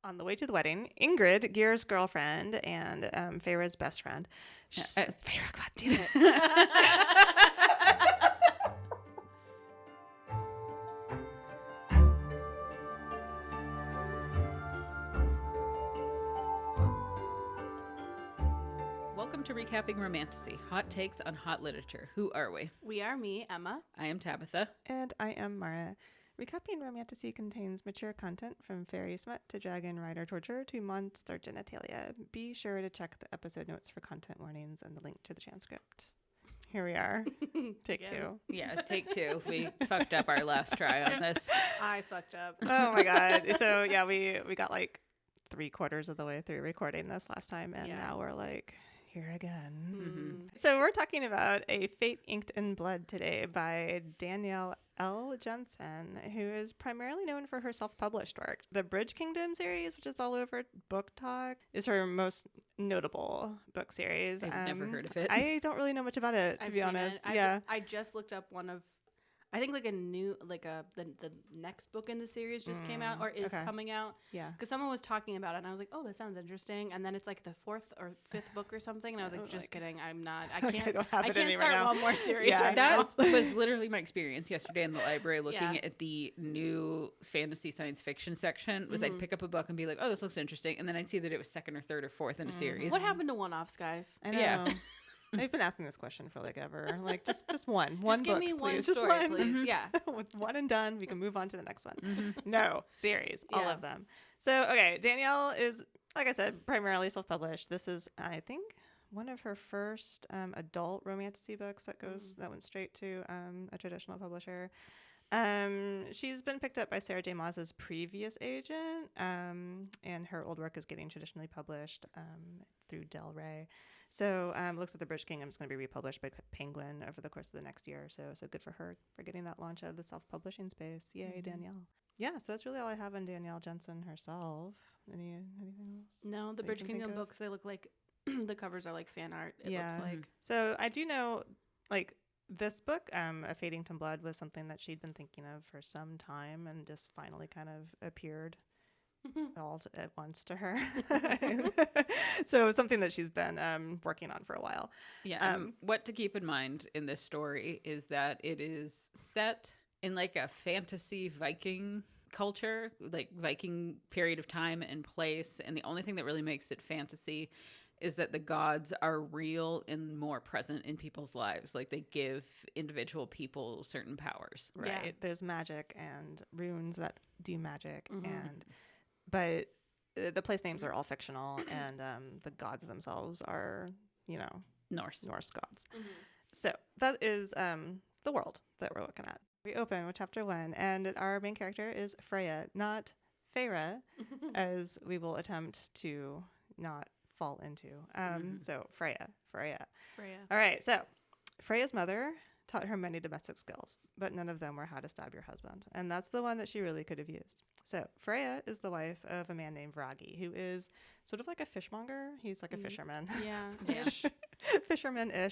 On the way to the wedding, Ingrid, Gear's girlfriend and Feyre's best friend. Feyre, God damn it. Welcome to Recapping Romantasy, hot takes on hot literature. Who are we? We are me, Emma. I am Tabitha. And I am Maura. Recapping Romantasy contains mature content from fairy smut to dragon rider torture to monster genitalia. Be sure to check the episode notes for content warnings and the link to the transcript. Here we are. Take two. Yeah, take two. We fucked up our last try on this. I fucked up. Oh my god. So yeah, we got like 3/4 of the way through recording this last time, and now we're like here again. Mm-hmm. So we're talking about A Fate Inked in Blood today by Danielle L. Jensen, who is primarily known for her self-published work. The Bridge Kingdom series, which is all over Book Talk, is her most notable book series. I've never heard of it. I don't really know much about it, to be honest. I just looked up one of, I think like a new, like the next book in the series just came out or is coming out. Yeah. Because someone was talking about it and I was like, oh, that sounds interesting. And then it's like the 4th or 5th book or something. And I was like, just kidding. I'm not. I can't. I can't start now. one more series. Yeah, that was literally my experience yesterday in the library looking at the new fantasy science fiction section. Was I'd pick up a book and be like, oh, this looks interesting. And then I'd see that it was 2nd or 3rd or 4th in a series. What happened to one-offs, guys? I know. Yeah. They've been asking this question for like ever. Like just one Just give book, me one please. story, Just one. please. Yeah. One and done. We can move on to the next one. No, series, all of them. So, okay, Danielle is, like I said, primarily self-published. This is, I think, one of her first adult romantasy books that went straight to a traditional publisher. She's been picked up by Sarah J. Maas's previous agent, and her old work is getting traditionally published through Del Rey. So looks like The Bridge Kingdom is going to be republished by Penguin over the course of the next year or so. So good for her for getting that launch out of the self-publishing space. Yay, Danielle. Yeah, so that's really all I have on Danielle Jensen herself. Anything else? No, the Bridge Kingdom books, they look like the covers are like fan art. It looks like. So I do know, like, this book, A Fadington Blood, was something that she'd been thinking of for some time and just finally kind of appeared all at once to her. So it's something that she's been working on for a while. Yeah. What to keep in mind in this story is that it is set in like a fantasy Viking culture, like Viking period of time and place. And the only thing that really makes it fantasy is that the gods are real and more present in people's lives. Like they give individual people certain powers. Right. Yeah. There's magic and runes that do magic but the place names are all fictional, and the gods themselves are, Norse gods. So that is the world that we're looking at. We open with chapter 1, and our main character is Freya, not Feyre, as we will attempt to not fall into. So Freya. All right, so Freya's mother taught her many domestic skills, but none of them were how to stab your husband. And that's the one that she really could have used. So Freya is the wife of a man named Vragi, who is sort of like a fishmonger. He's like a fisherman. Yeah. Fisherman-ish.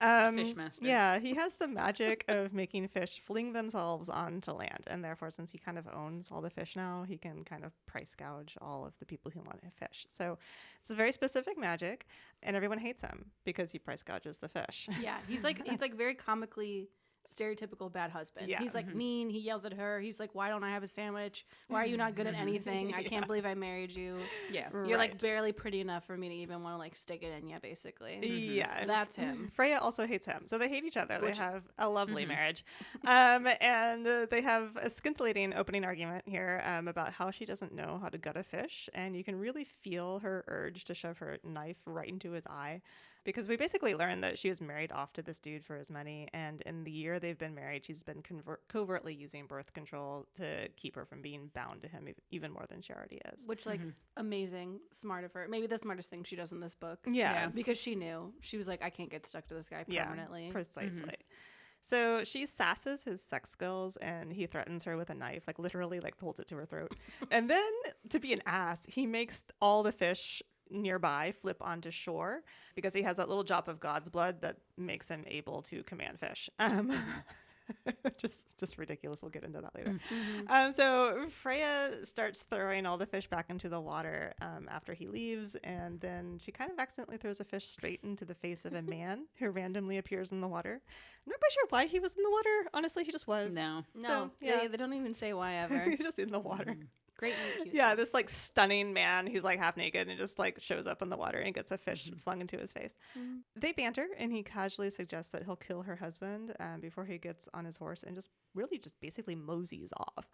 Fishmaster. Yeah, he has the magic of making fish fling themselves onto land. And therefore, since he kind of owns all the fish now, he can kind of price gouge all of the people who want to fish. So it's a very specific magic, and everyone hates him because he price gouges the fish. Yeah, he's like very comically stereotypical bad husband. Yes. He's like mean. He yells at her. He's like, why don't I have a sandwich? Why are you not good at anything? I can't believe I married you. Yeah. You're like barely pretty enough for me to even want to like stick it in you, basically. Yeah. That's him. Freya also hates him. So they hate each other. They have a lovely marriage. And they have a scintillating opening argument here about how she doesn't know how to gut a fish. And you can really feel her urge to shove her knife right into his eye. Because we basically learned that she was married off to this dude for his money. And in the year they've been married, she's been covertly using birth control to keep her from being bound to him even more than she already is. Which, like, amazing, smart of her. Maybe the smartest thing she does in this book. Yeah. Because she knew. She was like, I can't get stuck to this guy permanently. Yeah, precisely. So she sasses his sex skills, and he threatens her with a knife, like literally like holds it to her throat. And then, to be an ass, he makes all the fish nearby flip onto shore because he has that little drop of God's blood that makes him able to command fish. just ridiculous. We'll get into that later. So Freya starts throwing all the fish back into the water after he leaves, and then she kind of accidentally throws a fish straight into the face of a man who randomly appears in the water. I'm not quite sure why he was in the water. Honestly, he just was. No. So, yeah. They don't even say why ever. He's just in the water. Great and cute. Yeah, this like stunning man who's like half naked and just like shows up in the water and gets a fish flung into his face. They banter, and he casually suggests that he'll kill her husband before he gets on his horse and just basically moseys off.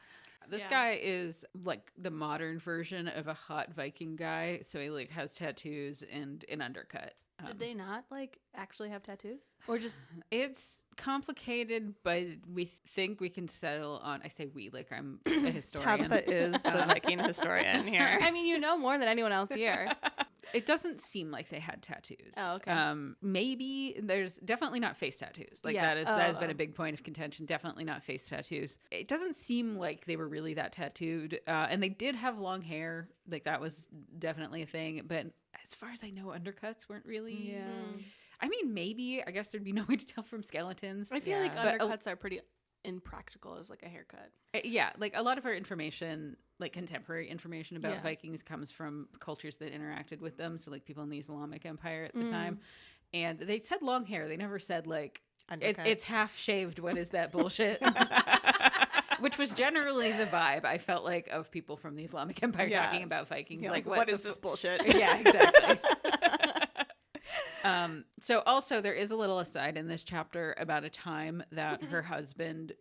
This guy is like the modern version of a hot Viking guy. So he like has tattoos and an undercut. Did they not like actually have tattoos, or just? It's complicated, but we think we can settle on. I say we, like I'm a historian. Tabitha is the Viking historian here. I mean, you know more than anyone else here. It doesn't seem like they had tattoos. Oh, okay. Maybe there's definitely not face tattoos. Like that has been a big point of contention. Definitely not face tattoos. It doesn't seem like they were really that tattooed. And they did have long hair. Like that was definitely a thing. But as far as I know, undercuts weren't really. Yeah. I mean, maybe. I guess there'd be no way to tell from skeletons. I feel like undercuts are pretty impractical as like a haircut. Yeah, like a lot of our information, like contemporary information about Vikings, comes from cultures that interacted with them. So like people in the Islamic Empire at the time, and they said long hair. They never said like it's half shaved. What is that bullshit? Which was generally the vibe I felt like of people from the Islamic Empire talking about Vikings. Yeah, like what is this bullshit? Yeah, exactly. So also there is a little aside in this chapter about a time that her husband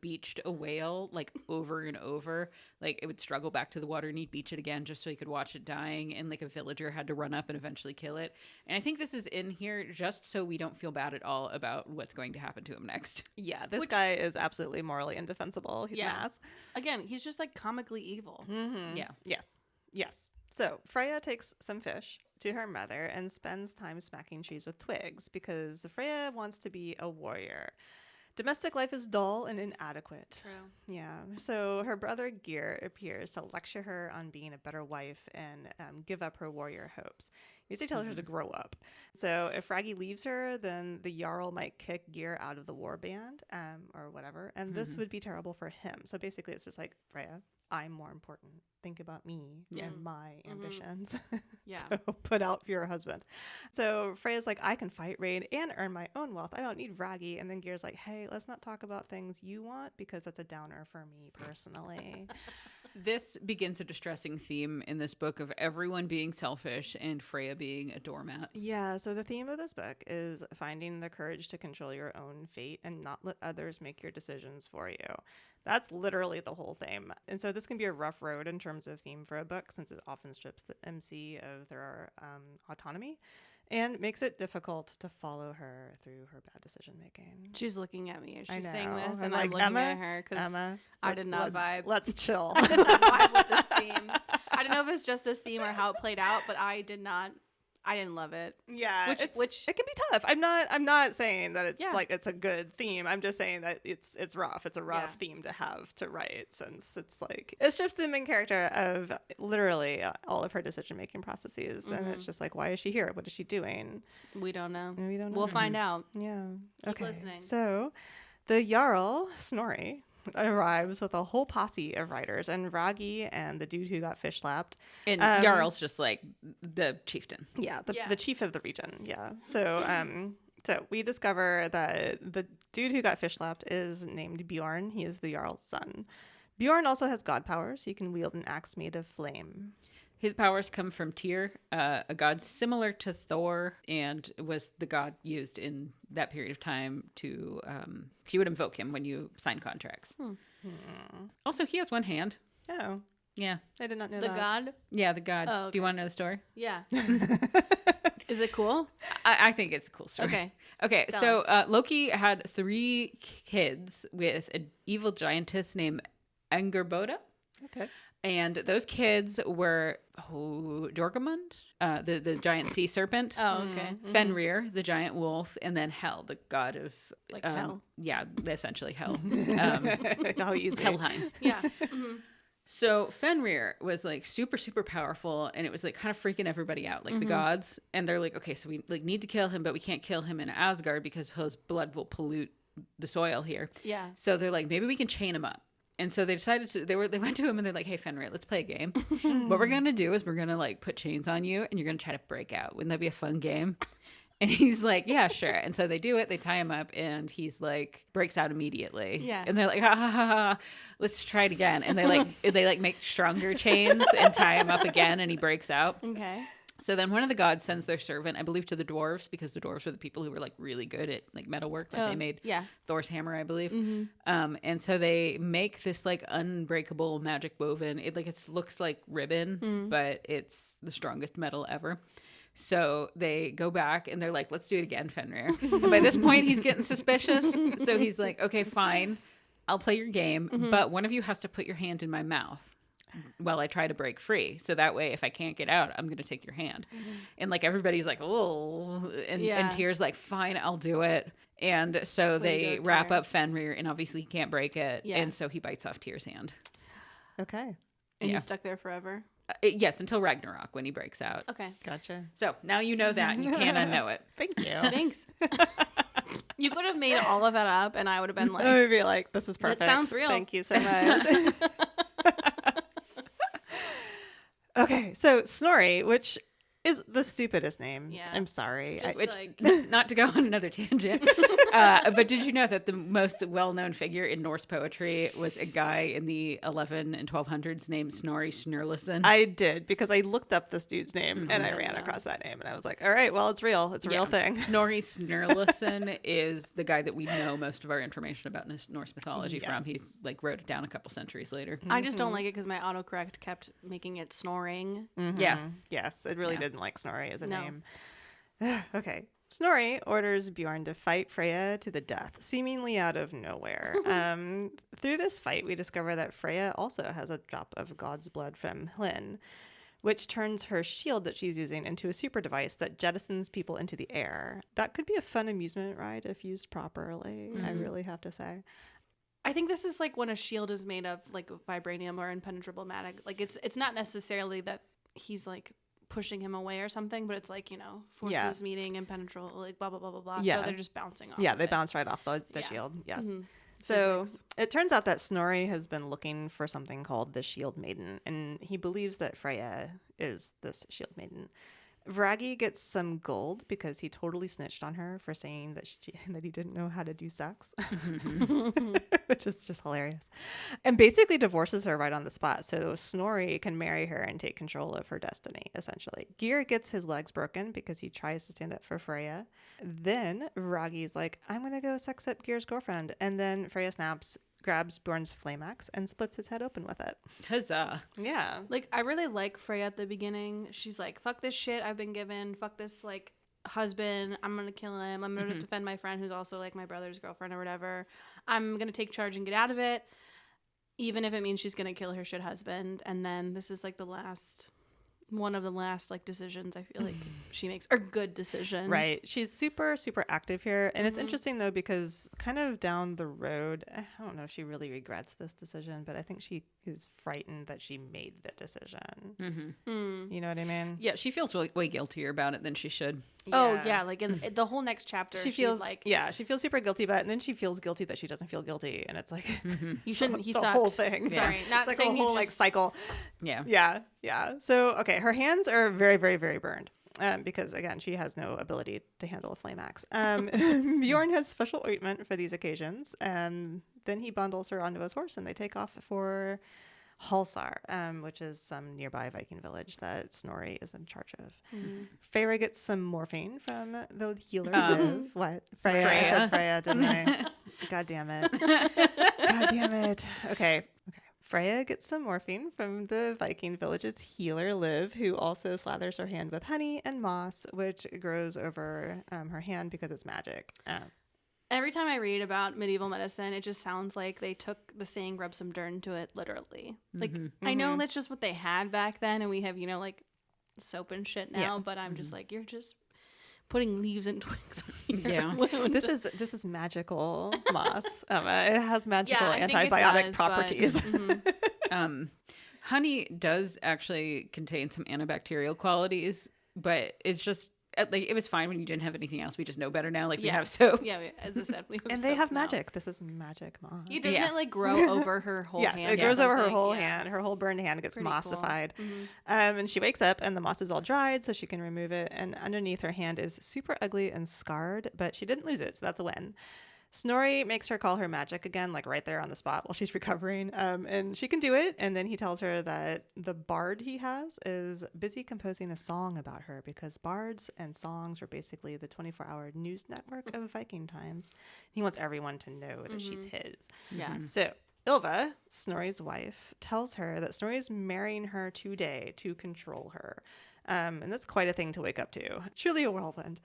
beached a whale like over and over. Like it would struggle back to the water and he'd beach it again just so he could watch it dying, and like a villager had to run up and eventually kill it. And I think this is in here just so we don't feel bad at all about what's going to happen to him next. Yeah, this guy is absolutely morally indefensible. He's an ass. Again, he's just like comically evil. Yeah. Yes. So Freya takes some fish to her mother and spends time smacking trees with twigs because Freya wants to be a warrior. Domestic life is dull and inadequate. True. Yeah. So her brother Gear appears to lecture her on being a better wife and give up her warrior hopes. He basically tells her to grow up. So if Raggy leaves her, then the Jarl might kick Gear out of the war band or whatever. And this would be terrible for him. So basically it's just like, Freya, I'm more important. Think about me and my ambitions. Yeah. So put out for your husband. So Freya's like, I can fight, raid, and earn my own wealth. I don't need Raggy. And then Gear's like, hey, let's not talk about things you want because that's a downer for me personally. This begins a distressing theme in this book of everyone being selfish and Freya being a doormat. Yeah, so the theme of this book is finding the courage to control your own fate and not let others make your decisions for you. That's literally the whole theme. And so this can be a rough road in terms of theme for a book since it often strips the MC of their autonomy and makes it difficult to follow her through her bad decision making. She's looking at me as she's I saying know. this, and I'm I'm like, looking at her because I did not vibe. Let's chill. I did not vibe with this theme. I don't know if it's just this theme or how it played out, but I didn't love it. Yeah, which it can be tough. I'm not saying that it's like it's a good theme. I'm just saying that it's rough. It's a rough theme to have to write since it's just the main character of literally all of her decision making processes, and it's just like, why is she here? What is she doing? We don't know. We don't know. We'll find out. Yeah. Keep listening. So, the Jarl Snorri arrives with a whole posse of riders and Raggy and the dude who got fish slapped. And Jarl's just like the chieftain. Yeah, the chief of the region. Yeah. So so we discover that the dude who got fish slapped is named Bjorn. He is the Jarl's son. Bjorn also has god powers. He can wield an axe made of flame. His powers come from Tyr, a god similar to Thor, and was the god used in that period of time to... he would invoke him when you sign contracts. Also, he has one hand. Oh. Yeah. I did not know that. that. The god? Yeah, the god. Oh, okay. Do you want to know the story? Yeah. Is it cool? I think it's a cool story. Okay. So Loki had 3 kids with an evil giantess named Angerboda. Okay. And those kids were Jorgamund, the giant sea serpent. Oh, okay. Fenrir, the giant wolf, and then Hel, the god of hell. Yeah, essentially hell. How easy. Helheim. Yeah. So Fenrir was like super, super powerful, and it was like kind of freaking everybody out, like the gods. And they're like, okay, so we like need to kill him, but we can't kill him in Asgard because his blood will pollute the soil here. Yeah. So they're like, maybe we can chain him up. And so they decided they went to him and they're like, hey, Fenrir, let's play a game. What we're going to do is we're going to like put chains on you and you're going to try to break out. Wouldn't that be a fun game? And he's like, yeah, sure. And so they do it. They tie him up and he's like breaks out immediately. Yeah. And they're like, ha ha ha ha, let's try it again. And they make stronger chains and tie him up again and he breaks out. Okay. So then one of the gods sends their servant, I believe, to the dwarves, because the dwarves were the people who were like really good at like metalwork. Like they made Thor's hammer, I believe. And so they make this like unbreakable magic woven. It looks like ribbon, but it's the strongest metal ever. So they go back and they're like, let's do it again, Fenrir. And by this point, he's getting suspicious. So he's like, okay, fine. I'll play your game, but one of you has to put your hand in my mouth while I try to break free. So that way, if I can't get out, I'm going to take your hand. And like everybody's like, oh, and Tyr's like, fine, I'll do it. And so they wrap up Fenrir, and obviously he can't break it. Yeah. And so he bites off Tyr's hand. Okay. And he's stuck there forever? Yes, until Ragnarok when he breaks out. Okay. Gotcha. So now you know that, and you can't unknow it. Thank you. Thanks. You could have made all of that up, and I would have been like... I would be like, this is perfect. That sounds real. Thank you so much. Okay, so Snorri, which is the stupidest name. Yeah. I'm sorry. Not to go on another tangent, but did you know that the most well-known figure in Norse poetry was a guy in the 11 and 1200s named Snorri Sturluson? I did, because I looked up this dude's name and I ran across that name and I was like, all right, well, it's real. It's a real thing. Snorri Sturluson is the guy that we know most of our information about Norse mythology from. He wrote it down a couple centuries later. I just don't like it because my autocorrect kept making it snoring. Yeah. Yes, it really didn't like Snorri as a name. Okay. Snorri orders Bjorn to fight Freya to the death, seemingly out of nowhere. Through this fight, we discover that Freya also has a drop of god's blood from Hlyn, which turns her shield that she's using into a super device that jettisons people into the air. That could be a fun amusement ride if used properly, I really have to say. I think this is like when a shield is made of like vibranium or impenetrable matter. Like it's not necessarily that he's like pushing him away or something, but it's like, forces meeting impenetrable, like blah blah blah blah blah. So they're just bouncing off. Yeah, they bounce right off the shield. Yes. So it turns out that Snorri has been looking for something called the Shield Maiden, and he believes that Freya is this Shield Maiden. Vragi gets some gold because he totally snitched on her for saying that that he didn't know how to do sex, which is just hilarious, and basically divorces her right on the spot so Snorri can marry her and take control of her destiny, essentially. Geir gets his legs broken because he tries to stand up for Freya. Then Vragi's like, I'm going to go sex up Geir's girlfriend, and then Freya snaps, grabs Bjorn's flame axe and splits his head open with it. Huzzah. Yeah. Like, I really like Freya at the beginning. She's like, fuck this shit I've been given. Fuck this, like, husband. I'm going to kill him. I'm going to defend my friend who's also, like, my brother's girlfriend or whatever. I'm going to take charge and get out of it, even if it means she's going to kill her shit husband. And then this is, like, one of the last like decisions I feel like she makes are good decisions. Right. She's super, super active here. And it's interesting though, because kind of down the road, I don't know if she really regrets this decision, but I think she is frightened that she made the decision. You know what I mean? Yeah, she feels way guiltier about it than she should. Yeah. Oh yeah, like in the whole next chapter, she feels like she feels super guilty about it, and then she feels guilty that she doesn't feel guilty, and it's like you shouldn't. It's a whole thing. Sorry, not it's like a whole like cycle. Yeah. So okay, her hands are very, very, very burned. Because again, she has no ability to handle a flame axe. Bjorn has special ointment for these occasions, and then he bundles her onto his horse, and they take off for Halsar, which is some nearby Viking village that Snorri is in charge of. Freya gets some morphine from the healer. What? Freya. I said Freya, didn't I? God damn it. God damn it. Okay. Freya gets some morphine from the Viking village's healer, Liv, who also slathers her hand with honey and moss, which grows over her hand because it's magic. Every time I read about medieval medicine, it just sounds like they took the saying, rub some dirt into it, literally. Like, I know that's just what they had back then, and we have, like, soap and shit now, but I'm just like, you're just putting leaves and twigs on your wound. This is magical moss. It has magical antibiotic properties. Honey does actually contain some antibacterial qualities, but it's just like it was fine when you didn't have anything else. We just know better now. Like we Yeah. have soap. Yeah, as I said, we have And soap they have now. magic. This is magic moss. Yeah, doesn't it like grow over her whole Yes, hand? it or grows over her something? whole Yeah. hand. Her whole burned hand gets Pretty mossified. cool. Mhm. And she wakes up and the moss is all dried, so she can remove it. And underneath her hand is super ugly and scarred, but she didn't lose it, so that's a win. Snorri makes her call her magic again, like right there on the spot while she's recovering. And she can do it. And then he tells her that the bard he has is busy composing a song about her because bards and songs are basically the 24-hour news network of Viking times. He wants everyone to know that she's his. Yeah. So Ylva, Snorri's wife, tells her that Snorri's marrying her today to control her. And that's quite a thing to wake up to. Truly a whirlwind.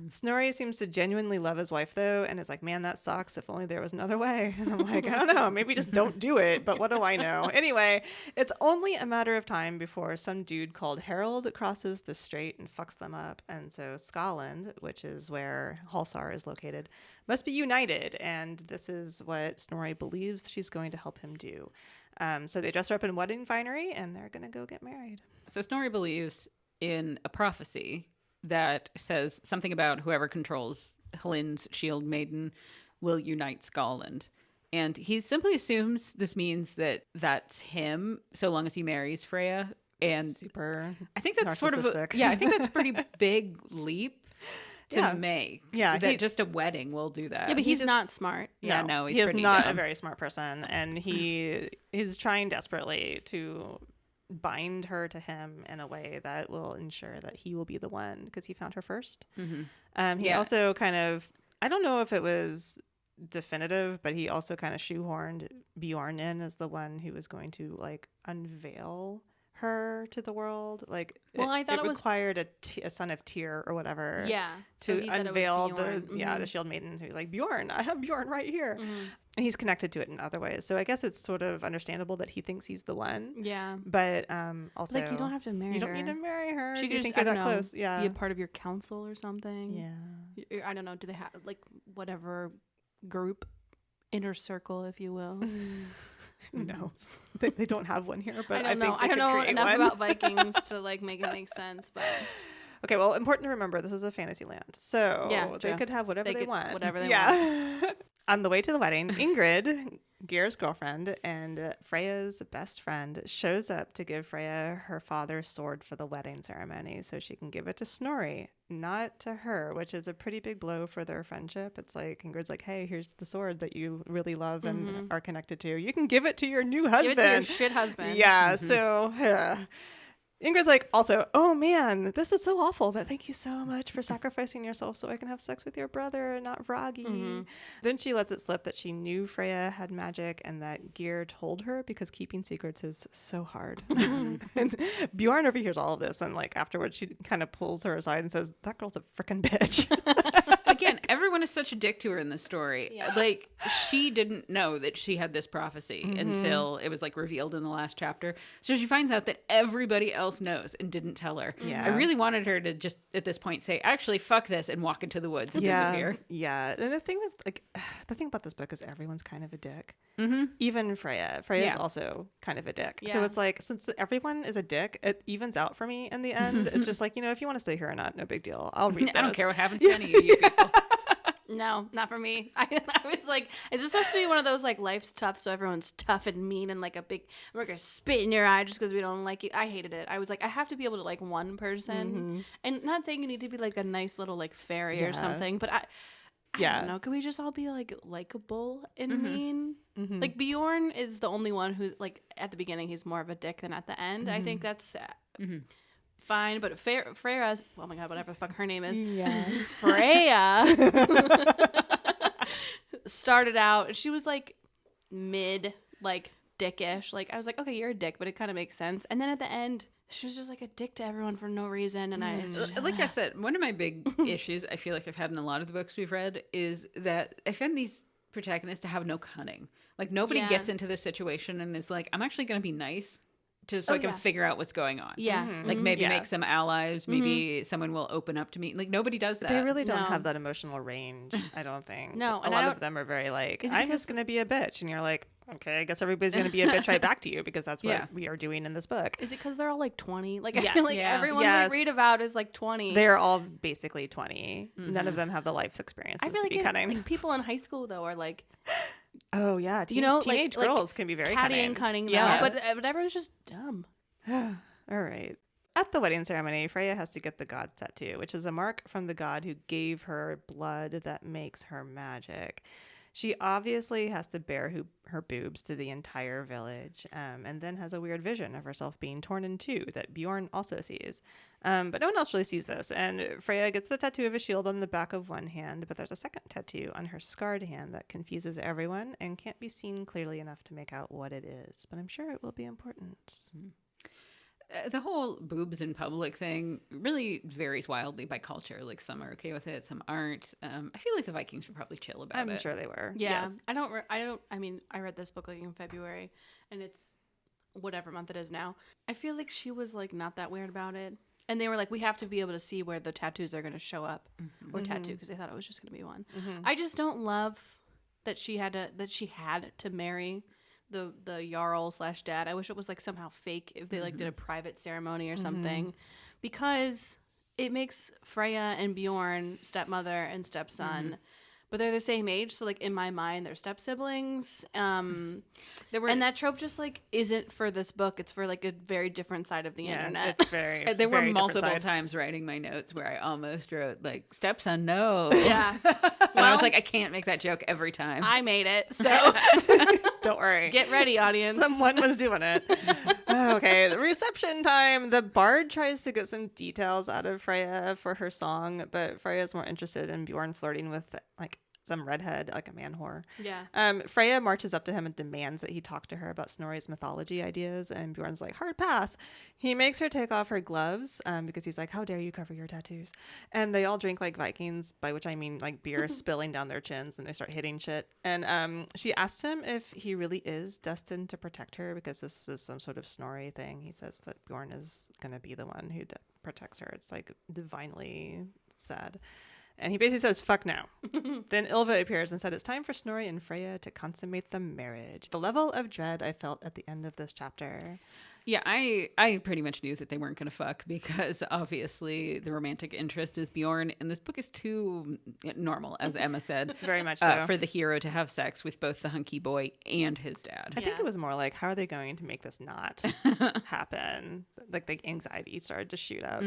Snorri seems to genuinely love his wife, though, and is like, man, that sucks. If only there was another way. And I'm like, I don't know. Maybe just don't do it. But what do I know? Anyway, it's only a matter of time before some dude called Harold crosses the strait and fucks them up. And so Scotland, which is where Halsar is located, must be united. And this is what Snorri believes she's going to help him do. So they dress her up in wedding finery, and they're going to go get married. So Snorri believes in a prophecy that says something about whoever controls Hlin's shield maiden will unite Scotland. And he simply assumes this means that that's him so long as he marries Freya. And Super I think that's sort of narcissistic. I think that's a pretty big leap to make. Yeah, that just a wedding will do that. Yeah, but he's not smart. Yeah, no, he is pretty not dumb. a very smart person, and he is trying desperately to bind her to him in a way that will ensure that he will be the one because he found her first. He also kind of, I don't know if it was definitive, but he also kind of shoehorned Bjorn in as the one who was going to like unveil her to the world. Like, well, I thought it required a son of Tyr or whatever. Yeah, to unveil the Bjorn. the shield maiden. So he's like, Bjorn, I have Bjorn right here. And he's connected to it in other ways. So I guess it's sort of understandable that he thinks he's the one. Yeah. But also, like, you don't have to marry her. You don't need to marry her. She You could think just, you're I that don't know, close. Yeah. be a part of your council or something. Yeah. I don't know. Do they have, like, whatever group, inner circle, if you will? Who knows? They don't have one here, but I don't know. think I don't know create enough one. about Vikings to, like, make it make sense, but... Okay, well, important to remember, this is a fantasy land. So Yeah, they true. could have whatever they could- want. whatever they want. On the way to the wedding, Ingrid, Geir's girlfriend and Freya's best friend, shows up to give Freya her father's sword for the wedding ceremony so she can give it to Snorri, not to her, which is a pretty big blow for their friendship. It's like, Ingrid's like, hey, here's the sword that you really love and are connected to. You can give it to your new husband. Give it to your shit husband. Yeah, so... Ingrid's like, also, oh man, this is so awful, but thank you so much for sacrificing yourself so I can have sex with your brother, not Vragi. Then she lets it slip that she knew Freya had magic and that Geir told her because keeping secrets is so hard. And Bjorn overhears all of this, and like afterwards she kind of pulls her aside and says, that girl's a freaking bitch. Again, everyone is such a dick to her in this story. Yeah. Like, she didn't know that she had this prophecy until it was like revealed in the last chapter. So she finds out that everybody else knows and didn't tell her. Yeah. I really wanted her to just at this point say, actually, fuck this, and walk into the woods and disappear. Yeah. And the thing about this book is everyone's kind of a dick. Even Freya. Freya's also kind of a dick. So Yeah. it's like, since everyone is a dick, it evens out for me in the end. It's just like, if you want to stay here or not, no big deal. I'll read I don't this. care what happens to any of you people. No, not for me. I was like, is this supposed to be one of those, like, life's tough, so everyone's tough and mean and, like, we're going to spit in your eye just because we don't like you? I hated it. I was like, I have to be able to like one person. And not saying you need to be, like, a nice little, like, fairy or something, but I don't know. Could we just all be, like, likable and mean? Like, Bjorn is the only one who, like, at the beginning, he's more of a dick than at the end. I think that's fine, but Freya's, oh my god, whatever the fuck her name is, Freya started out, she was like mid, like dickish. Like, I was like, okay, you're a dick, but it kind of makes sense. And then at the end, she was just like a dick to everyone for no reason. And like I said, one of my big issues I feel like I've had in a lot of the books we've read is that I find these protagonists to have no cunning. Like, nobody gets into this situation and is like, I'm actually going to be nice so I can figure out what's going on. Yeah. Like, maybe make some allies. Maybe someone will open up to me. Like, nobody does that. They really don't No. have that emotional range, I don't think. No, A and lot of them are very like, I'm because- just going to be a bitch. And you're like, okay, I guess everybody's going to be a bitch right back to you because that's what we are doing in this book. Is it because they're all like 20? Like, I feel like everyone we read about is like 20. They're all basically 20. None of them have the life experiences I feel to be cunning. Like people in high school, though, are like... Oh, yeah. Teenage girls can be very cunning. Cunning, yeah. But everyone's just dumb. All right. At the wedding ceremony, Freya has to get the god's tattoo, which is a mark from the god who gave her blood that makes her magic. She obviously has to bare her boobs to the entire village, and then has a weird vision of herself being torn in two that Bjorn also sees. But no one else really sees this, and Freya gets the tattoo of a shield on the back of one hand, but there's a second tattoo on her scarred hand that confuses everyone and can't be seen clearly enough to make out what it is. But I'm sure it will be important. The whole boobs in public thing really varies wildly by culture. Like, some are okay with it, some aren't. I feel like the Vikings were probably chill about it. I'm sure they were. Yeah. Yes. I mean, I read this book like in February, and it's whatever month it is now. I feel like she was like not that weird about it. And they were like, we have to be able to see where the tattoos are going to show up, or tattoo, because they thought it was just going to be one. I just don't love that she had to marry the Jarl / dad. I wish it was like somehow fake if they like did a private ceremony or something, because it makes Freya and Bjorn stepmother and stepson, but they're the same age. So like in my mind, they're step siblings. And that trope just like isn't for this book. It's for like a very different side of the internet. It's very. There were multiple times writing my notes where I almost wrote like stepson, no. Yeah. And I was like, I can't make that joke every time. I made it, so don't worry. Get ready, audience. Someone was doing it. Okay, the reception time. The bard tries to get some details out of Freya for her song, but Freya's more interested in Bjorn flirting with like some redhead, like a man whore. Yeah. Freya marches up to him and demands that he talk to her about Snorri's mythology ideas, and Bjorn's like, hard pass. He makes her take off her gloves because he's like, how dare you cover your tattoos? And they all drink like Vikings, by which I mean like beer spilling down their chins, and they start hitting shit. And she asks him if he really is destined to protect her because this is some sort of Snorri thing. He says that Bjorn is going to be the one who protects her. It's like divinely sad. And he basically says, fuck no. Then Ylva appears and said it's time for Snorri and Freya to consummate the marriage. The level of dread I felt at the end of this chapter. Yeah, I pretty much knew that they weren't going to fuck because obviously the romantic interest is Bjorn. And this book is too normal, as Emma said. Very much so. For the hero to have sex with both the hunky boy and his dad. I think it was more like, how are they going to make this not happen? Like the anxiety started to shoot up.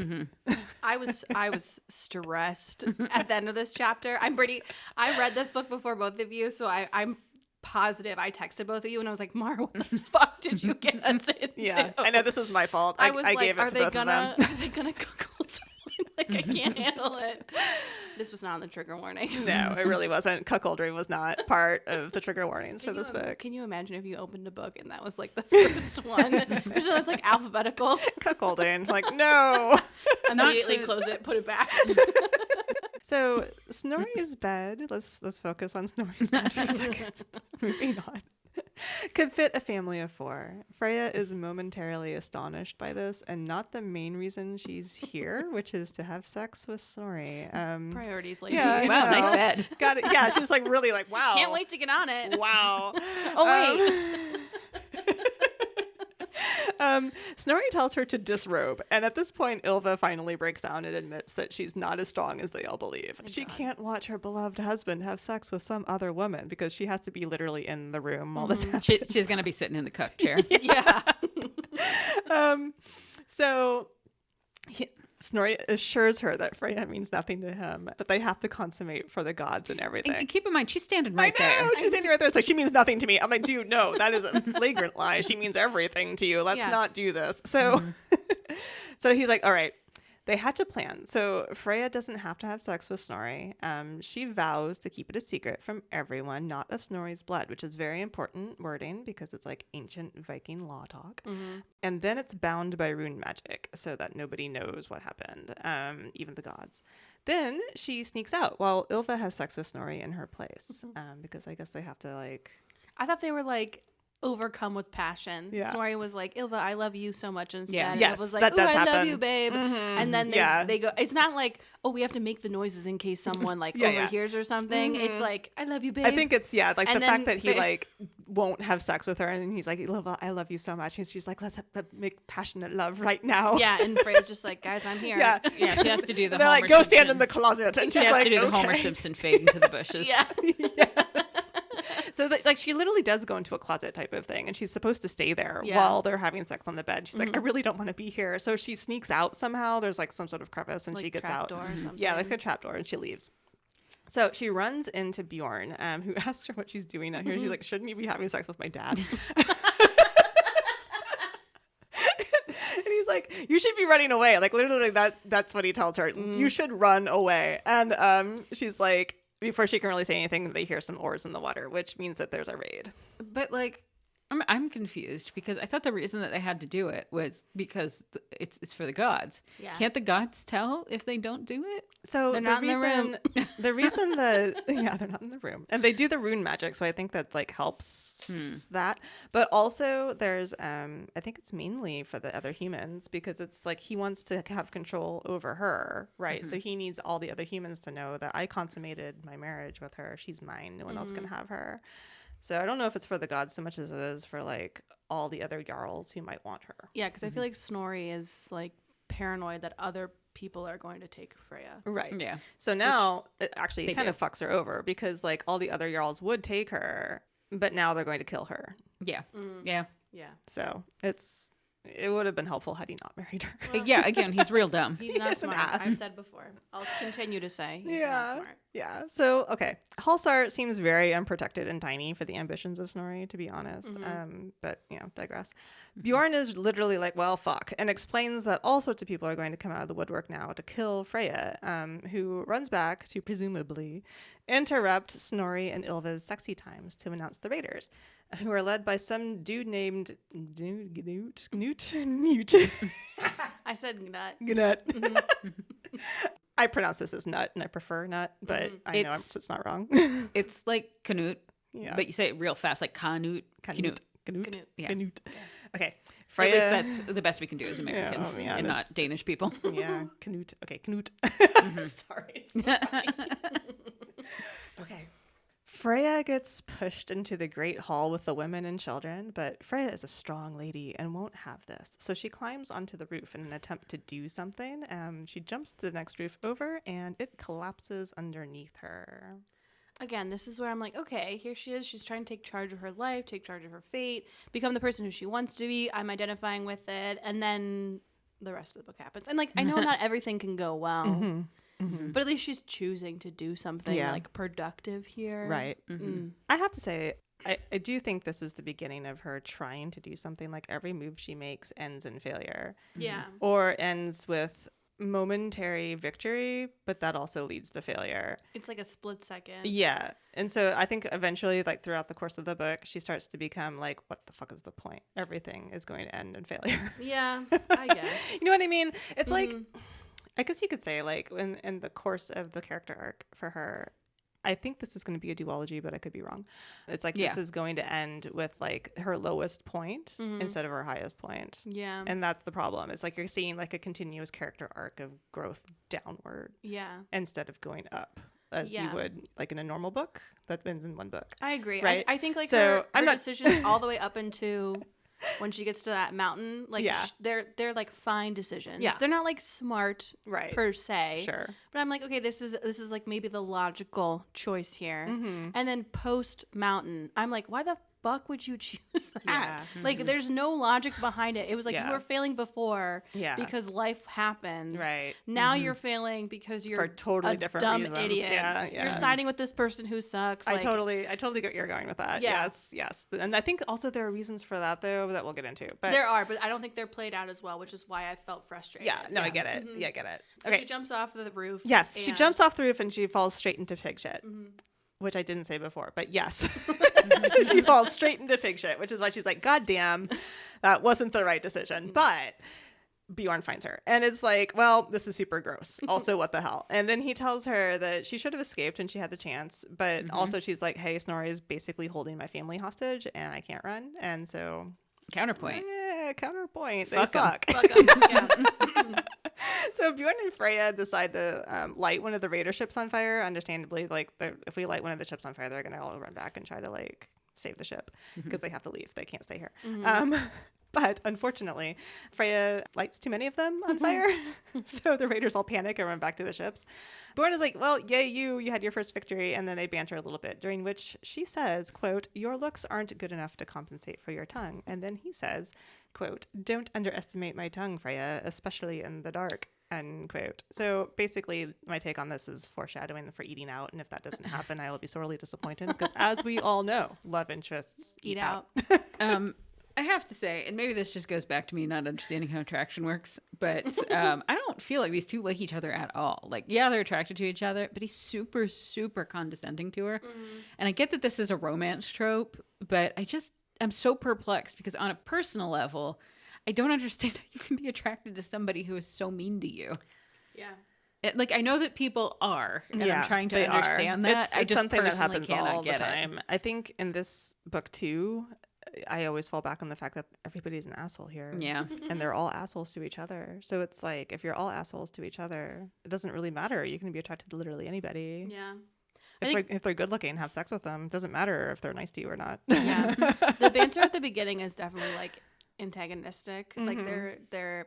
I was stressed at the end of this chapter. I read this book before both of you, so I'm positive I texted both of you and I was like, Maura, what the fuck did you get us into? Yeah, I know this was my fault. I was I like, gave it to both of them. Are they gonna cuckold someone? Like, I can't handle it. This was not on the trigger warnings. No, it really wasn't. Cuckoldry was not part of the trigger warnings for this book. Can you imagine if you opened a book and that was like the first one? Because it's like alphabetical. Cuckolding. Like, no. Immediately close it, put it back. So Snorri's bed, let's focus on Snorri's bed for a second. Moving on. Could fit a family of 4. Freya is momentarily astonished by this, and not the main reason she's here, which is to have sex with Snorri. Priorities, lady. Yeah, wow, nice bed. Got it. Yeah, she's like really like, wow. Can't wait to get on it. Wow. Oh wait. Snorri tells her to disrobe, and at this point Ylva finally breaks down and admits that she's not as strong as they all believe. She can't watch her beloved husband have sex with some other woman because she has to be literally in the room while this happens. She's going to be sitting in the cuck chair. Yeah. So Snorri assures her that Freya means nothing to him, that they have to consummate for the gods and everything. And keep in mind, she's standing right I know, there. She's standing right there. It's like, she means nothing to me. I'm like, dude, no, that is a flagrant lie. She means everything to you. Let's not do this. So, so he's like, all right. They had to plan. So Freya doesn't have to have sex with Snorri. She vows to keep it a secret from everyone, not of Snorri's blood, which is very important wording because it's like ancient Viking law talk. And then it's bound by rune magic so that nobody knows what happened, even the gods. Then she sneaks out while Ylva has sex with Snorri in her place because I guess they have to like... I thought they were like overcome with passion. Yeah. Snorri was like, Ylva, I love you so much instead. Yeah. And Yes, it was like, that does I happen. love you, babe. And then Yeah. they go, it's not like, oh, we have to make the noises in case someone like overhears or something. It's like, I love you, babe. I think it's, like And the fact that then he like won't have sex with her and he's like, Ylva, I love you so much. And she's like, let's make passionate love right now. Yeah, and Freya's just like, guys, I'm here. Yeah. Yeah, she has to do the They're Homer like, go stand Simpson. in the closet. And She she's has like, to do the okay. Homer Simpson fade into the bushes. Yeah. So like she literally does go into a closet type of thing and she's supposed to stay there Yeah. while they're having sex on the bed. She's like, I really don't want to be here. So she sneaks out somehow. There's like some sort of crevice and Like she gets trap out. door or something. Yeah, like a trapdoor and she leaves. So she runs into Bjorn, who asks her what she's doing out here. She's like, shouldn't you be having sex with my dad? And he's like, you should be running away. Like literally that's what he tells her. You should run away. And she's like, before she can really say anything, they hear some oars in the water, which means that there's a raid. But like, I'm confused because I thought the reason that they had to do it was because it's for the gods. Yeah. Can't the gods tell if they don't do it? So They're not in the room. the reason they're not in the room, and they do the rune magic, so I think that like helps that. But also, there's I think it's mainly for the other humans because it's like he wants to have control over her, right? So he needs all the other humans to know that I consummated my marriage with her. She's mine. No one else can have her. So I don't know if it's for the gods so much as it is for like all the other jarls who might want her. Yeah, because I feel like Snorri is like paranoid that other people are going to take Freya. Right. Yeah. So now it actually they kind do. of fucks her over because like all the other jarls would take her, but now they're going to kill her. Yeah. Yeah. Yeah. So it would have been helpful had he not married her. Yeah. Again, he's real dumb. He's not He's an smart. ass. I've said before. I'll continue to say he's not smart. Yeah. So, okay. Halsar seems very unprotected and tiny for the ambitions of Snorri, to be honest. But, digress. Bjorn is literally like, well, fuck, and explains that all sorts of people are going to come out of the woodwork now to kill Freya, who runs back to presumably interrupt Snorri and Ylva's sexy times to announce the raiders, who are led by some dude named Newt. I said nut. Gnut. I pronounce this as nut, and I prefer nut, but I know it's not wrong. It's like Canute, but you say it real fast, like Canute. Canute. Yeah. Canute. Okay. Or at least Freya. that's the best we can do as Americans and not Danish people. Yeah, Canute. Okay, Canute. Sorry. It's so funny. Okay. Freya gets pushed into the great hall with the women and children, but Freya is a strong lady and won't have this. So she climbs onto the roof in an attempt to do something. She jumps to the next roof over and it collapses underneath her. Again, this is where I'm like, okay, here she is. She's trying to take charge of her life, take charge of her fate, become the person who she wants to be. I'm identifying with it. And then the rest of the book happens. And like, I know not everything can go well. But at least she's choosing to do something like productive here. Right. I have to say, I do think this is the beginning of her trying to do something. Like every move she makes ends in failure. Yeah. Or ends with momentary victory, but that also leads to failure. It's like a split second. Yeah. And so I think eventually, like throughout the course of the book, she starts to become like, what the fuck is the point? Everything is going to end in failure. Yeah, I guess. You know what I mean? It's like, I guess you could say like in the course of the character arc for her, I think this is going to be a duology, but I could be wrong. It's like this is going to end with like her lowest point instead of her highest point. Yeah. And that's the problem. It's like you're seeing like a continuous character arc of growth downward. Yeah. Instead of going up as you would like in a normal book that ends in one book. I agree. Right? I think like So, her decisions all the way up into when she gets to that mountain, like they're like fine decisions. Yeah. They're not like smart per se. Sure. But I'm like, okay, this is like maybe the logical choice here. And then post mountain, I'm like, why the fuck would you choose that? Yeah. Like there's no logic behind it. It was like you were failing before because life happens. Right. Now you're failing because you're for totally different dumb reasons. idiot. Yeah. You're siding with this person who sucks. I Like, totally get where you're going with that. Yeah. Yes. And I think also there are reasons for that though that we'll get into. But there are, but I don't think they're played out as well, which is why I felt frustrated. yeah, no, I get it. Yeah, I get it. So Okay. she jumps off the roof. Yes, she and- jumps off the roof and she falls straight into pig shit. Which I didn't say before, but yes. She falls straight into pig shit, which is why she's like, God damn, that wasn't the right decision. But Bjorn finds her. And it's like, well, this is super gross. Also, what the hell? And then he tells her that she should have escaped when she had the chance. But also she's like, hey, Snorri is basically holding my family hostage and I can't run. And so... Counterpoint. Yeah, counterpoint. Fuck they suck. So Bjorn and Freya decide to light one of the raider ships on fire. Understandably, like if we light one of the ships on fire, they're going to all run back and try to like save the ship because they have to leave. They can't stay here. But unfortunately, Freya lights too many of them on fire. So the raiders all panic and run back to the ships. Bjorn is like, well, yay, you had your first victory. And then they banter a little bit, during which she says, quote, your looks aren't good enough to compensate for your tongue. And then he says, quote, don't underestimate my tongue, Freya, especially in the dark. End quote. So basically, my take on this is foreshadowing for eating out. And if that doesn't happen, I will be sorely disappointed because as we all know, love interests eat out. I have to say, and maybe this just goes back to me not understanding how attraction works, but I don't feel like these two like each other at all. Like, yeah, they're attracted to each other, but he's super, super condescending to her. And I get that this is a romance trope, but I'm so perplexed because on a personal level, I don't understand how you can be attracted to somebody who is so mean to you. Yeah. I know that people are, and I'm trying to understand that. It's I just something that happens all the get time. I think in this book too, I always fall back on the fact that everybody's an asshole here. Yeah. And they're all assholes to each other. So it's like, if you're all assholes to each other, it doesn't really matter. You can be attracted to literally anybody. Yeah. If they're good looking, have sex with them. It doesn't matter if they're nice to you or not. Yeah. The banter at the beginning is definitely like antagonistic. Like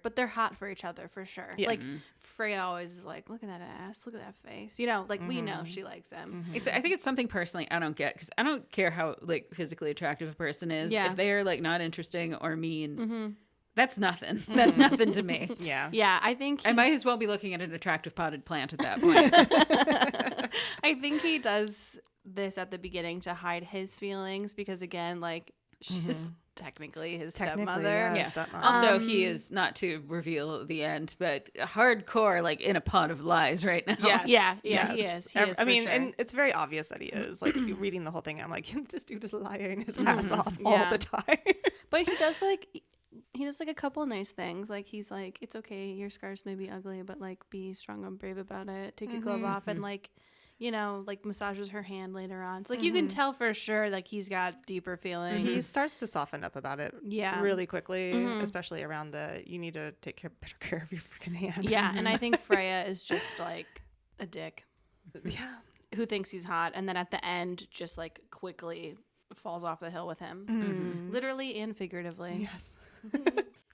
but they're hot for each other for sure. Yes. Like Freya always is like, look at that ass, look at that face. You know, like we know she likes him. I think it's something personally I don't get because I don't care how like physically attractive a person is. Yeah. If they are like not interesting or mean, that's nothing. That's nothing to me. Yeah. Yeah, I think I might as well be looking at an attractive potted plant at that point. I think he does this at the beginning to hide his feelings because again, like she's technically his stepmother. Yeah. Stepmom. Also, he is not to reveal the end, but hardcore, like in a pot of lies right now. Yes. Yeah, Yes. he is. I mean, and it's very obvious that he is. Like reading the whole thing, I'm like, this dude is lying his ass off all the time. But he does like a couple nice things. Like he's like, it's okay, your scars may be ugly, but like be strong and brave about it. Take your glove off and like, you know, like massages her hand later on. It's like you can tell for sure like he's got deeper feelings. He starts to soften up about it really quickly, especially around you need to take better care of your freaking hand. Yeah, and I think Freya is just like a dick. Yeah. Who thinks he's hot and then at the end just like quickly falls off the hill with him. Literally and figuratively. Yes.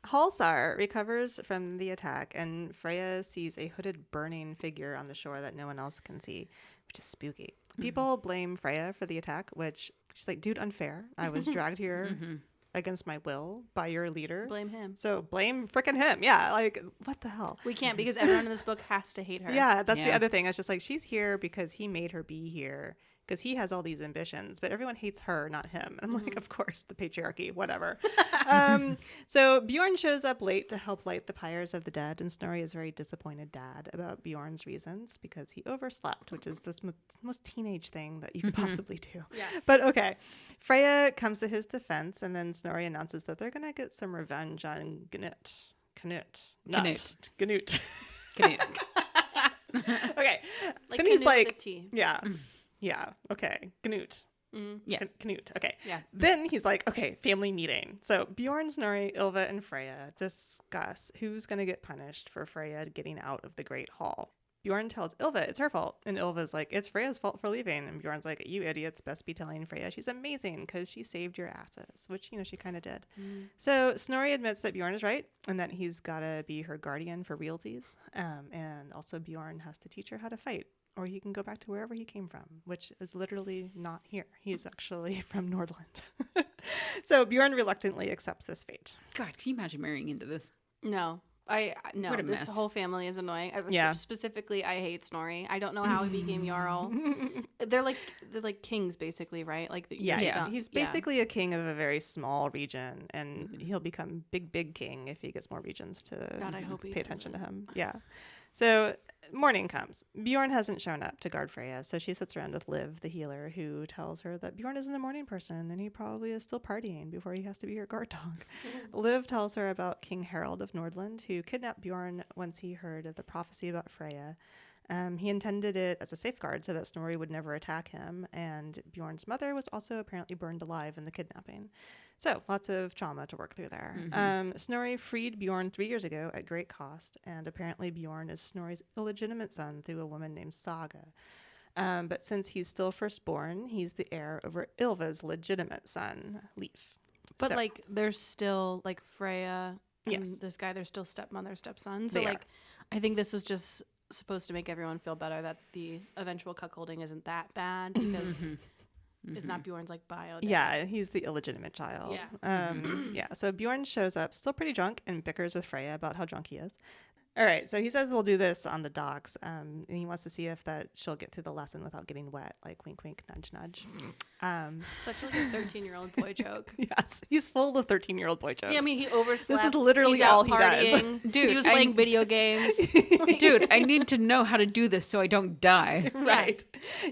Halsar recovers from the attack, and Freya sees a hooded burning figure on the shore that no one else can see, which is spooky. People blame Freya for the attack, which she's like, dude, unfair. I was dragged here against my will by your leader. Blame him. So blame frickin' him. Yeah, like, what the hell? We can't because everyone in this book has to hate her. Yeah, that's the other thing. It's just like, she's here because he made her be here. Because he has all these ambitions, but everyone hates her, not him. And I'm like, of course, the patriarchy, whatever. So Bjorn shows up late to help light the pyres of the dead, and Snorri is very disappointed dad about Bjorn's reasons because he overslept, which is this most teenage thing that you could possibly do. Yeah. But okay, Freya comes to his defense, and then Snorri announces that they're going to get some revenge on Canute. Okay. Like then he's like, with a T. yeah. Yeah. Okay. Canute. Yeah. Canute. Okay. Yeah. Then he's like, okay, family meeting. So Bjorn, Snorri, Ylva, and Freya discuss who's going to get punished for Freya getting out of the Great Hall. Bjorn tells Ylva it's her fault, and Ylva's like, it's Freya's fault for leaving. And Bjorn's like, you idiots best be telling Freya she's amazing because she saved your asses, which, she kind of did. So Snorri admits that Bjorn is right and that he's got to be her guardian for realties. And also Bjorn has to teach her how to fight. Or he can go back to wherever he came from, which is literally not here. He's actually from Nordland. So Bjorn reluctantly accepts this fate. God, can you imagine marrying into this? No. No, what a this mess. whole family is annoying. Yeah. Specifically, I hate Snorri. I don't know how he became Jarl. They're like kings, basically, right? Like he's basically a king of a very small region, and he'll become big king if he gets more regions to God, I hope he pay attention to him. Yeah. So morning comes. Bjorn hasn't shown up to guard Freya, so she sits around with Liv, the healer, who tells her that Bjorn isn't a morning person and he probably is still partying before he has to be her guard dog. Liv tells her about King Harald of Nordland, who kidnapped Bjorn once he heard of the prophecy about Freya. He intended it as a safeguard so that Snorri would never attack him, and Bjorn's mother was also apparently burned alive in the kidnapping. So, lots of trauma to work through there. Snorri freed Bjorn 3 years ago at great cost, and apparently Bjorn is Snorri's illegitimate son through a woman named Saga. But since he's still firstborn, he's the heir over Ylva's legitimate son, Leif. But, they're still, Freya and this guy, they're still stepmother, stepson. So, I think this was just supposed to make everyone feel better that the eventual cuckolding isn't that bad because... It's not Bjorn's bio dad. Yeah, he's the illegitimate child. Yeah. So Bjorn shows up still pretty drunk and bickers with Freya about how drunk he is. All right, so he says we'll do this on the docks, and he wants to see if that she'll get through the lesson without getting wet, like wink, wink, nudge, nudge. Such a 13-year-old boy joke. Yes, he's full of 13-year-old boy jokes. Yeah, I mean, he overslept. This is literally all he does. Dude, he was playing video games. Dude, I need to know how to do this so I don't die. Right.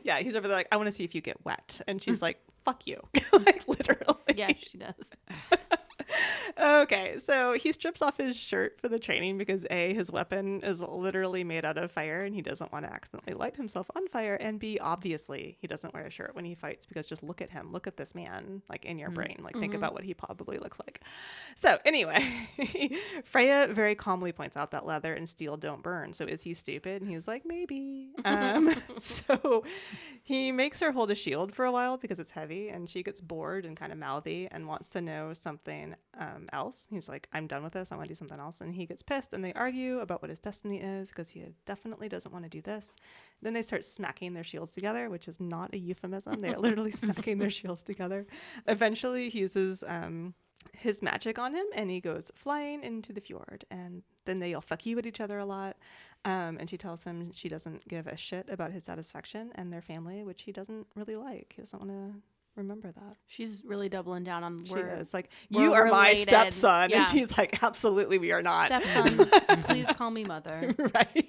Yeah, he's over there like, I want to see if you get wet. And she's like, fuck you. Literally. Yeah, she does. Okay, so he strips off his shirt for the training because A, his weapon is literally made out of fire and he doesn't want to accidentally light himself on fire, and B, obviously he doesn't wear a shirt when he fights because just look at him, look at this man, in your brain, think about what he probably looks like. So anyway, Freya very calmly points out that leather and steel don't burn, so is he stupid? And he's like, maybe. So he makes her hold a shield for a while because it's heavy, and she gets bored and kind of mouthy and wants to know something else. He's like, I'm done with this, I want to do something else. And he gets pissed and they argue about what his destiny is because he definitely doesn't want to do this. Then they start smacking their shields together, which is not a euphemism. They are literally smacking their shields together. Eventually he uses his magic on him and he goes flying into the fjord, and then they all fuck you at each other a lot. And she tells him she doesn't give a shit about his satisfaction and their family, which he doesn't really like. He doesn't want to remember that. She's really doubling down on she is like, you are my stepson. Yeah. And she's like, absolutely we are not. Stepson, please call me mother. Right.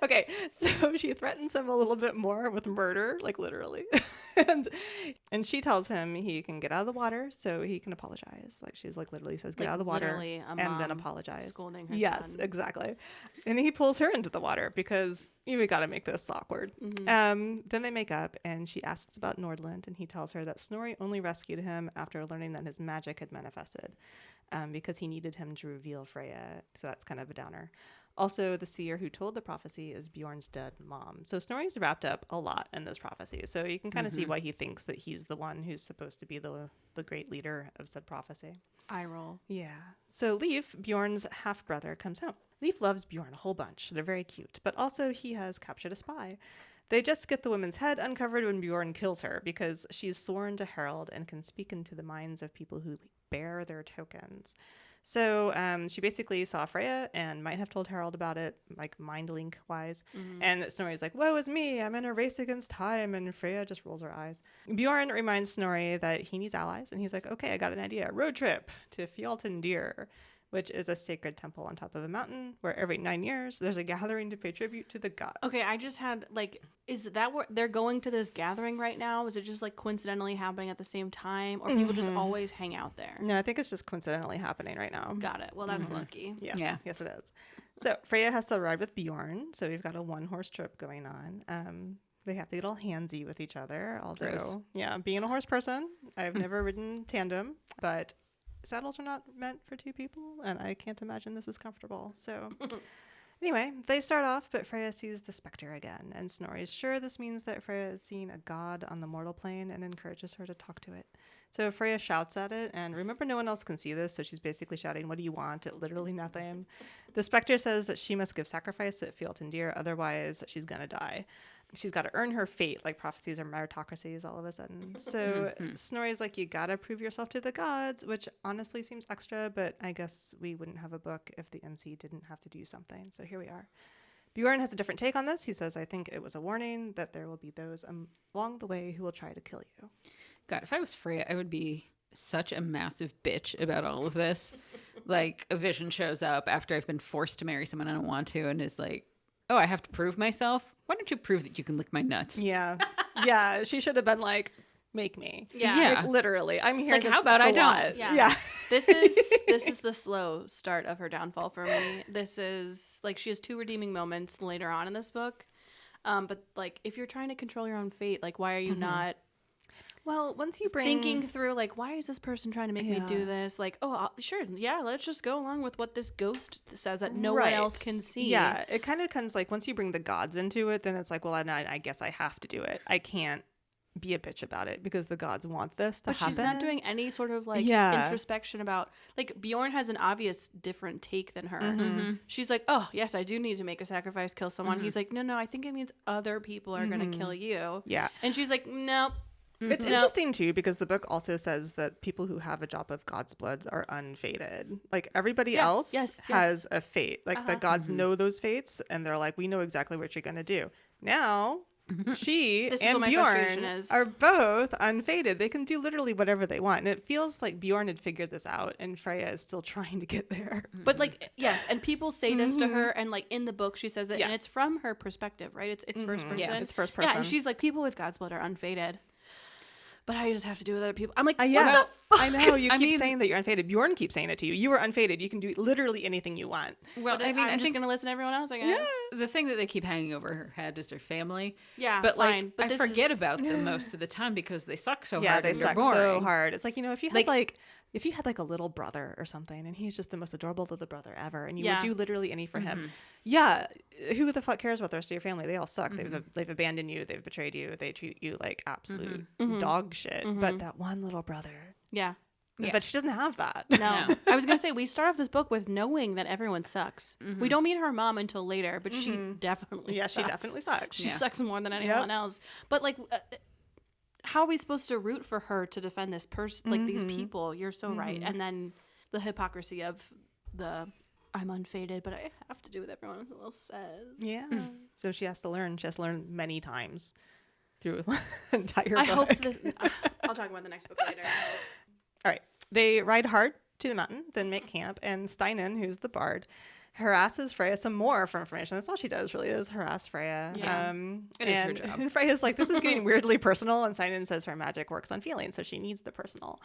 Okay, so she threatens him a little bit more with murder, literally. and she tells him he can get out of the water so he can apologize. She's literally says, get out of the water and then apologize. Scolding her yes, son. Exactly. And he pulls her into the water because we got to make this awkward. Then they make up and she asks about Nordland, and he tells her that Snorri only rescued him after learning that his magic had manifested because he needed him to reveal Freya. So that's kind of a downer. Also, the seer who told the prophecy is Bjorn's dead mom. So Snorri's wrapped up a lot in this prophecy. So you can kind of see why he thinks that he's the one who's supposed to be the great leader of said prophecy. Eye roll. Yeah. So Leif, Bjorn's half-brother, comes home. Leif loves Bjorn a whole bunch. They're very cute. But also he has captured a spy. They just get the woman's head uncovered when Bjorn kills her because she's sworn to Harald and can speak into the minds of people who bear their tokens. So she basically saw Freya and might have told Harald about it, mind link wise. And Snorri's like, woe is me, I'm in a race against time. And Freya just rolls her eyes. Bjorn reminds Snorri that he needs allies. And he's like, okay, I got an idea. Road trip to Fjaltendir, which is a sacred temple on top of a mountain where every 9 years there's a gathering to pay tribute to the gods. Okay, I just had, is that what they're going to this gathering right now? Is it just, coincidentally happening at the same time? Or people just always hang out there? No, I think it's just coincidentally happening right now. Got it. Well, that's lucky. Yes. Yeah. Yes, it is. So Freya has to ride with Bjorn. So we've got a one-horse trip going on. They have to get all handsy with each other. Although, Gross. Yeah, being a horse person, I've never ridden tandem, but saddles are not meant for two people, and I can't imagine this is comfortable. So anyway, they start off, but Freya sees the specter again, and Snorri's sure this means that Freya has seen a god on the mortal plane and encourages her to talk to it. So Freya shouts at it, and remember, no one else can see this, so she's basically shouting, what do you want? At literally nothing. The specter says that she must give sacrifice at Fjaltendir, otherwise she's gonna die. She's got to earn her fate, prophecies are meritocracies all of a sudden. So Snorri's like, you gotta prove yourself to the gods, which honestly seems extra, but I guess we wouldn't have a book if the MC didn't have to do something. So here we are. Bjorn has a different take on this. He says, I think it was a warning that there will be those along the way who will try to kill you. God, if I was Freya, I would be such a massive bitch about all of this. Like, a vision shows up after I've been forced to marry someone I don't want to and is like, oh, I have to prove myself? Why don't you prove that you can lick my nuts? Yeah. Yeah. She should have been like, make me. Yeah. Like, literally. I'm here. Like, how about I don't? Yeah. This is the slow start of her downfall for me. This is like, she has 2 redeeming moments later on in this book. But like, if you're trying to control your own fate, like, why are you not Well, once you bring thinking through, like, why is this person trying to make me do this? Like, oh, sure, yeah, let's just go along with what this ghost says that no one else can see. Yeah, it kind of comes like once you bring the gods into it, then it's like, well, I guess I have to do it. I can't be a bitch about it because the gods want this to happen. But she's not doing any sort of like introspection about, like, Bjorn has an obvious different take than her. Mm-hmm. She's like, oh yes, I do need to make a sacrifice, kill someone. Mm-hmm. He's like, no, I think it means other people are going to kill you. Yeah. And she's like, nope. It's interesting too because the book also says that people who have a drop of God's bloods are unfated. Like, everybody else has a fate. Like, the gods know those fates and they're like, we know exactly what you're going to do. Now, she and Bjorn are both unfated. They can do literally whatever they want. And it feels like Bjorn had figured this out and Freya is still trying to get there. But like, yes, and people say this to her, and like in the book she says it, and it's from her perspective, right? It's first person. Yeah, it's first person. Yeah, and she's like, people with God's blood are unfated. But I just have to do with other people. I'm like, what the fuck? I know. You keep saying that you're unfated. Bjorn keeps saying it to you. You are unfated. You can do literally anything you want. Well, I mean, I'm just going to listen to everyone else, I guess. Yeah. The thing that they keep hanging over her head is her family. Yeah, but fine. Like, but I forget about them most of the time because they suck so hard. Yeah, they suck so hard. It's like, if you had like a little brother or something and he's just the most adorable little brother ever and you would do literally any for him. Yeah. Who the fuck cares about the rest of your family? They all suck. They've abandoned you. They've betrayed you. They treat you like absolute dog shit. But that one little brother. Yeah. But she doesn't have that. No. I was going to say, we start off this book with knowing that everyone sucks. We don't meet her mom until later, but she definitely sucks. She definitely sucks. She sucks more than anyone else. But like... how are we supposed to root for her to defend this person, like these people? You're so right. And then the hypocrisy of the I'm unfated, but I have to do what everyone else says. Yeah. So she has to learn. She has to learn many times through the entire book. I hope I'll talk about the next book later. All right. They ride hard to the mountain, then make camp, and Steinen, who's the bard, harasses Freya some more for information. That's all she does, really, is harass Freya. Yeah. It is her job. And Freya's like, this is getting weirdly personal, and Steinen says her magic works on feelings, so she needs the personal.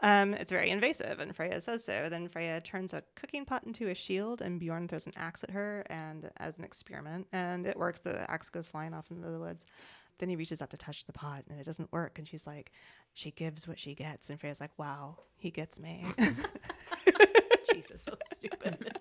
It's very invasive, and Freya says so. Then Freya turns a cooking pot into a shield, and Bjorn throws an axe at her and as an experiment, and it works. The axe goes flying off into the woods. Then he reaches up to touch the pot, and it doesn't work, and she's like, she gives what she gets, and Freya's like, wow, he gets me. Jesus, so stupid.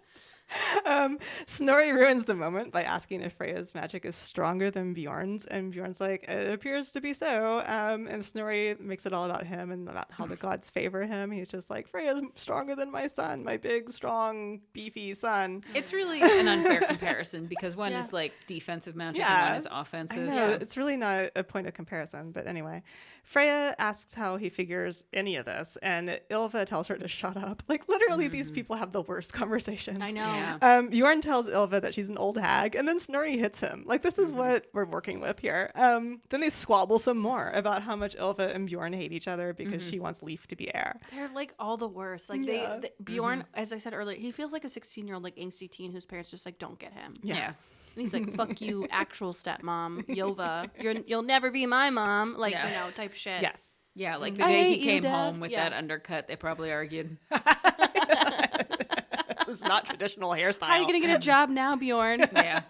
Snorri ruins the moment by asking if Freya's magic is stronger than Bjorn's, and Bjorn's like, it appears to be so. And Snorri makes it all about him and about how the gods favor him. He's just like, Freya's stronger than my son, my big, strong, beefy son. It's really an unfair comparison because one is like defensive magic and one is offensive. I know. It's really not a point of comparison, but anyway. Freya asks how he figures any of this, and Ylva tells her to shut up. Like, literally, these people have the worst conversations. I know. Yeah. Bjorn tells Ylva that she's an old hag, and then Snorri hits him. Like, this is what we're working with here. Then they squabble some more about how much Ylva and Bjorn hate each other because she wants Leif to be heir. They're like all the worst. Like Bjorn, as I said earlier, he feels like a 16-year-old like angsty teen whose parents just like don't get him. Yeah. And he's like, fuck you, actual stepmom, Ylva. You'll never be my mom. Like, type shit. Yes. Yeah, like the day he came home with that undercut, they probably argued. This is not traditional hairstyle. How are you going to get a job now, Bjorn? Yeah.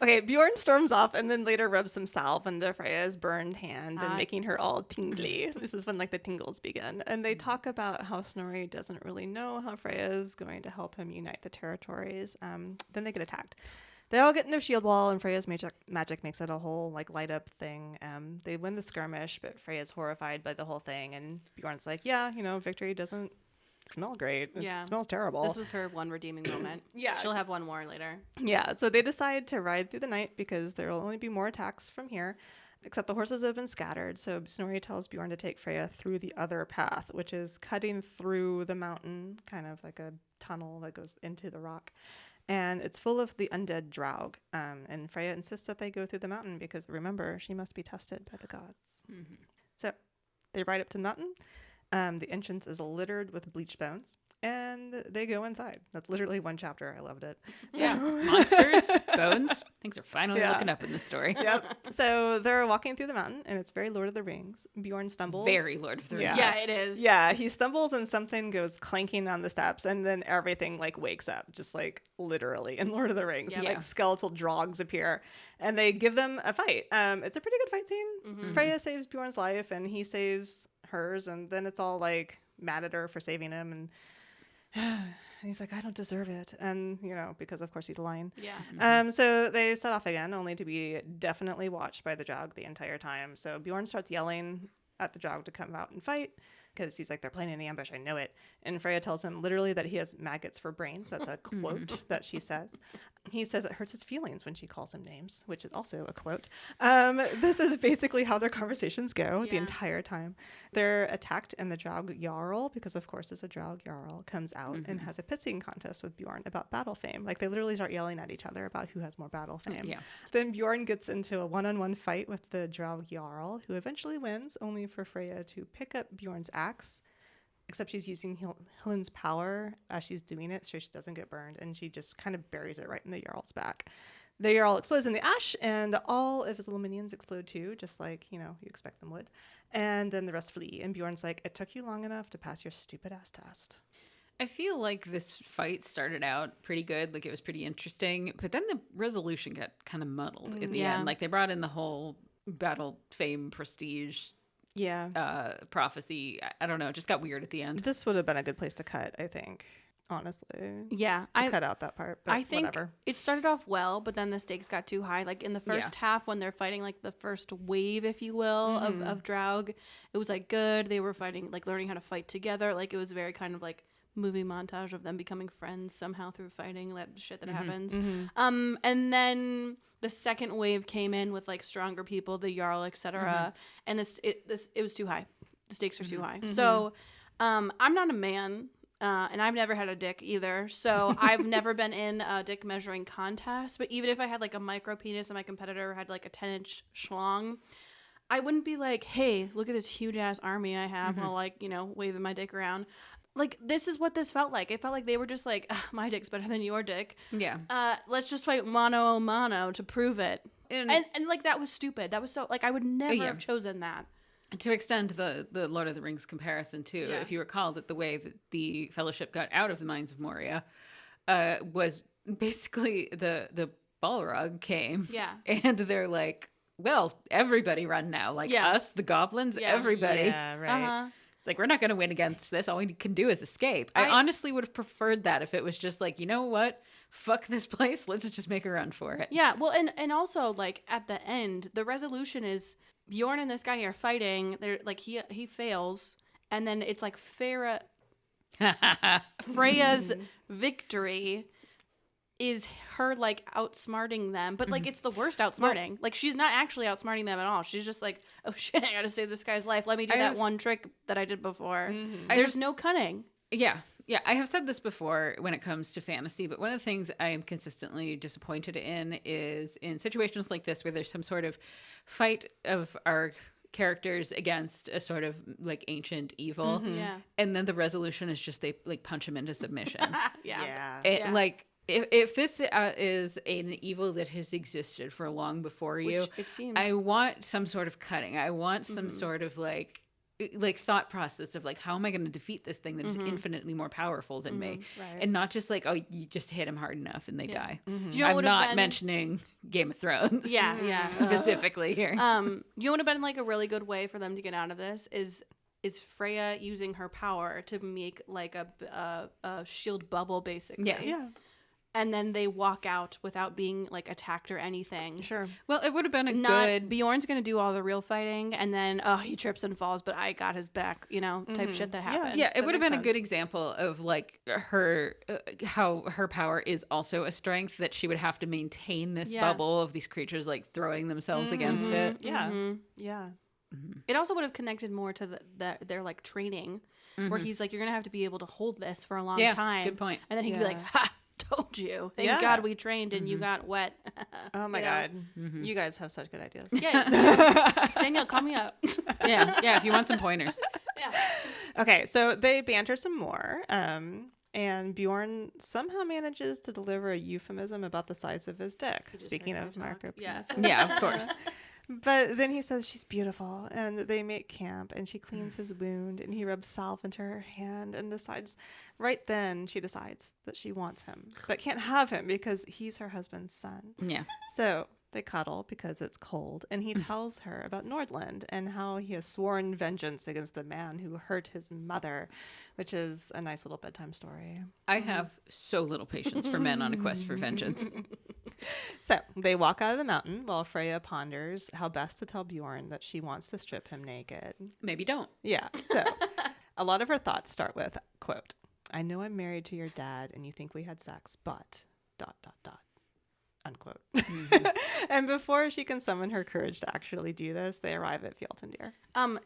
Okay, Bjorn storms off and then later rubs some salve into Freya's burned hand and making her all tingly. This is when like the tingles begin. And they talk about how Snorri doesn't really know how Freya is going to help him unite the territories. Then they get attacked. They all get into a shield wall and Freya's magic makes it a whole like light up thing. They win the skirmish, but Freya's horrified by the whole thing. And Bjorn's like, yeah, victory doesn't smell great. It smells terrible. This was her one redeeming moment. Yeah. She'll have one more later. Yeah. So they decide to ride through the night because there will only be more attacks from here, except the horses have been scattered. So Snorri tells Bjorn to take Freya through the other path, which is cutting through the mountain, kind of like a tunnel that goes into the rock. And it's full of the undead Draug. And Freya insists that they go through the mountain because, remember, she must be tested by the gods. So They ride up to the mountain. The entrance is littered with bleached bones. And they go inside. That's literally one chapter. I loved it. So, yeah. Monsters, bones. Things are finally looking up in this story. Yep. So they're walking through the mountain, and it's very Lord of the Rings. Bjorn stumbles. Very Lord of the Rings. Yeah, it is. Yeah, he stumbles and something goes clanking on the steps, and then everything like wakes up, just like literally in Lord of the Rings. Yeah. Like skeletal drogs appear, and they give them a fight. It's a pretty good fight scene. Mm-hmm. Freya saves Bjorn's life, and he saves hers, and then it's all like mad at her for saving him, and he's like, I don't deserve it. And, you know, because of course he's lying. Yeah. So they set off again, only to be definitely watched by the Jog the entire time. So Bjorn starts yelling at the Jog to come out and fight because he's like, they're planning an ambush. I know it. And Freya tells him literally that he has maggots for brains. That's a quote that she says. He says it hurts his feelings when she calls him names, which is also a quote. This is basically how their conversations go the entire time. They're attacked, and the Jog Jarl, because of course it's a Jog Jarl, comes out and has a pissing contest with Bjorn about battle fame. Like they literally start yelling at each other about who has more battle fame. Yeah. Then Bjorn gets into a one-on-one fight with the Jog Jarl, who eventually wins, only for Freya to pick up Bjorn's axe. Except she's using Helen's power as she's doing it, so she doesn't get burned, and she just kind of buries it right in the Jarl's back. The Jarl explodes in the ash, and all of his little minions explode too, just like, you know, you expect them would. And then the rest flee, and Bjorn's like, it took you long enough to pass your stupid ass test. I feel like this fight started out pretty good, like it was pretty interesting, but then the resolution got kind of muddled at the end. Like they brought in the whole battle fame prestige prophecy. I don't know, it just got weird at the end. This would have been a good place to cut, I think, honestly. Yeah. I cut out that part, but I think whatever. It started off well, but then the stakes got too high. Like in the first half when they're fighting like the first wave, if you will, of Draug, it was like good. They were fighting, like learning how to fight together. Like it was very kind of like movie montage of them becoming friends somehow through fighting, that shit that happens. And then the second wave came in with like stronger people, the Jarl, etc. And it was too high. The stakes are too high. So I'm not a man, and I've never had a dick either. So I've never been in a dick measuring contest. But even if I had like a micro penis and my competitor had like a 10-inch schlong, I wouldn't be like, hey, look at this huge ass army I have while like, you know, waving my dick around. Like, this is what this felt like. It felt like they were just like, my dick's better than your dick. Yeah. Let's just fight mano a mano to prove it. And like, that was stupid. That was so, like, I would never have chosen that. To extend the Lord of the Rings comparison, too, if you recall that the way that the Fellowship got out of the Mines of Moria was basically the Balrog came. Yeah. And they're like, well, everybody run now. Like us, the goblins, everybody. Yeah, right. It's like, we're not going to win against this. All we can do is escape. I honestly would have preferred that if it was just like, you know what? Fuck this place. Let's just make a run for it. Yeah. Well, and also, like, at the end, the resolution is Bjorn and this guy are fighting. They're like, he fails. And then it's like Freya's victory is her like outsmarting them, but like it's the worst outsmarting. Like she's not actually outsmarting them at all. She's just like, oh shit, I gotta save this guy's life. Let me do that one trick that I did before. There's no cunning. Yeah. I have said this before when it comes to fantasy, but one of the things I am consistently disappointed in is in situations like this where there's some sort of fight of our characters against a sort of like ancient evil, and then the resolution is just they like punch him into submission. Like. If this is an evil that has existed for long before you, which it seems. I want some sort of cutting. I want some sort of like thought process of like, how am I going to defeat this thing that is infinitely more powerful than me? Right. And not just like, oh, you just hit him hard enough and they die. You know, I'm not mentioning Game of Thrones. Specifically here. You know what would have been like a really good way for them to get out of this is Freya using her power to make like a shield bubble, basically. Yeah. And then they walk out without being like attacked or anything. Sure. Well, it would have been good. Bjorn's gonna do all the real fighting, and then he trips and falls, but I got his back. You know, type shit that happened. Yeah, it would have been a good example of like her how her power is also a strength, that she would have to maintain this bubble of these creatures like throwing themselves against it. Yeah. It also would have connected more to their like training, where he's like, you're gonna have to be able to hold this for a long time. Good point. And then he could be like, ha. told you. Thank God we trained and you got wet. Oh my God. You guys have such good ideas. Yeah. Danielle, call me up. Yeah, if you want some pointers. Yeah. Okay, so they banter some more. And Bjorn somehow manages to deliver a euphemism about the size of his dick. Speaking of Marco. Yeah, of course. But then he says she's beautiful, and they make camp, and she cleans his wound, and he rubs salve into her hand, and right then she decides that she wants him, but can't have him because he's her husband's son. Yeah. So they cuddle because it's cold, and he tells her about Nordland and how he has sworn vengeance against the man who hurt his mother, which is a nice little bedtime story. I have so little patience for men on a quest for vengeance. So they walk out of the mountain while Freya ponders how best to tell Bjorn that she wants to strip him naked. Maybe don't. Yeah. So a lot of her thoughts start with, quote, I know I'm married to your dad and you think we had sex, but ... unquote. And before she can summon her courage to actually do this, they arrive at Fjaltnir.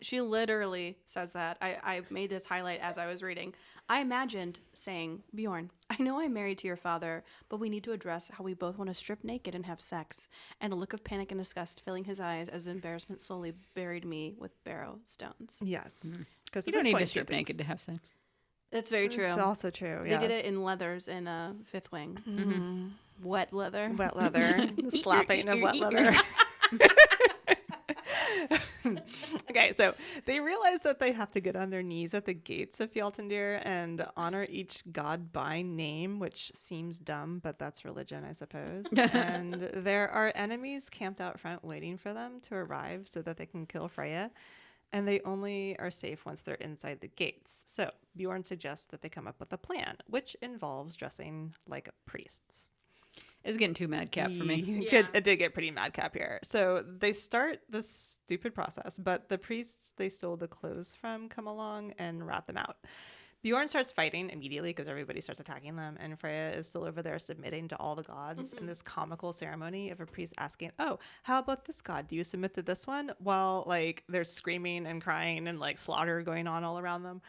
She literally says that. I made this highlight as I was reading. I imagined saying, Bjorn, I know I'm married to your father, but we need to address how we both want to strip naked and have sex. And a look of panic and disgust filling his eyes as embarrassment slowly buried me with barrow stones. Yes. Because you don't need to strip naked to have sex. That's very true. It's also true. They did it in leathers in Fifth Wing. Mm-hmm. Wet leather. Wet leather. The slapping of wet leather. Okay, so they realize that they have to get on their knees at the gates of Fjaltnir and honor each god by name, which seems dumb, but that's religion, I suppose. And there are enemies camped out front waiting for them to arrive so that they can kill Freya. And they only are safe once they're inside the gates. So Bjorn suggests that they come up with a plan, which involves dressing like priests. It's getting too madcap for me. It did get pretty madcap here. So they start this stupid process, but the priests they stole the clothes from come along and rat them out. Bjorn starts fighting immediately because everybody starts attacking them, and Freya is still over there submitting to all the gods in this comical ceremony of a priest asking, oh, how about this god? Do you submit to this one? While like there's screaming and crying and like slaughter going on all around them.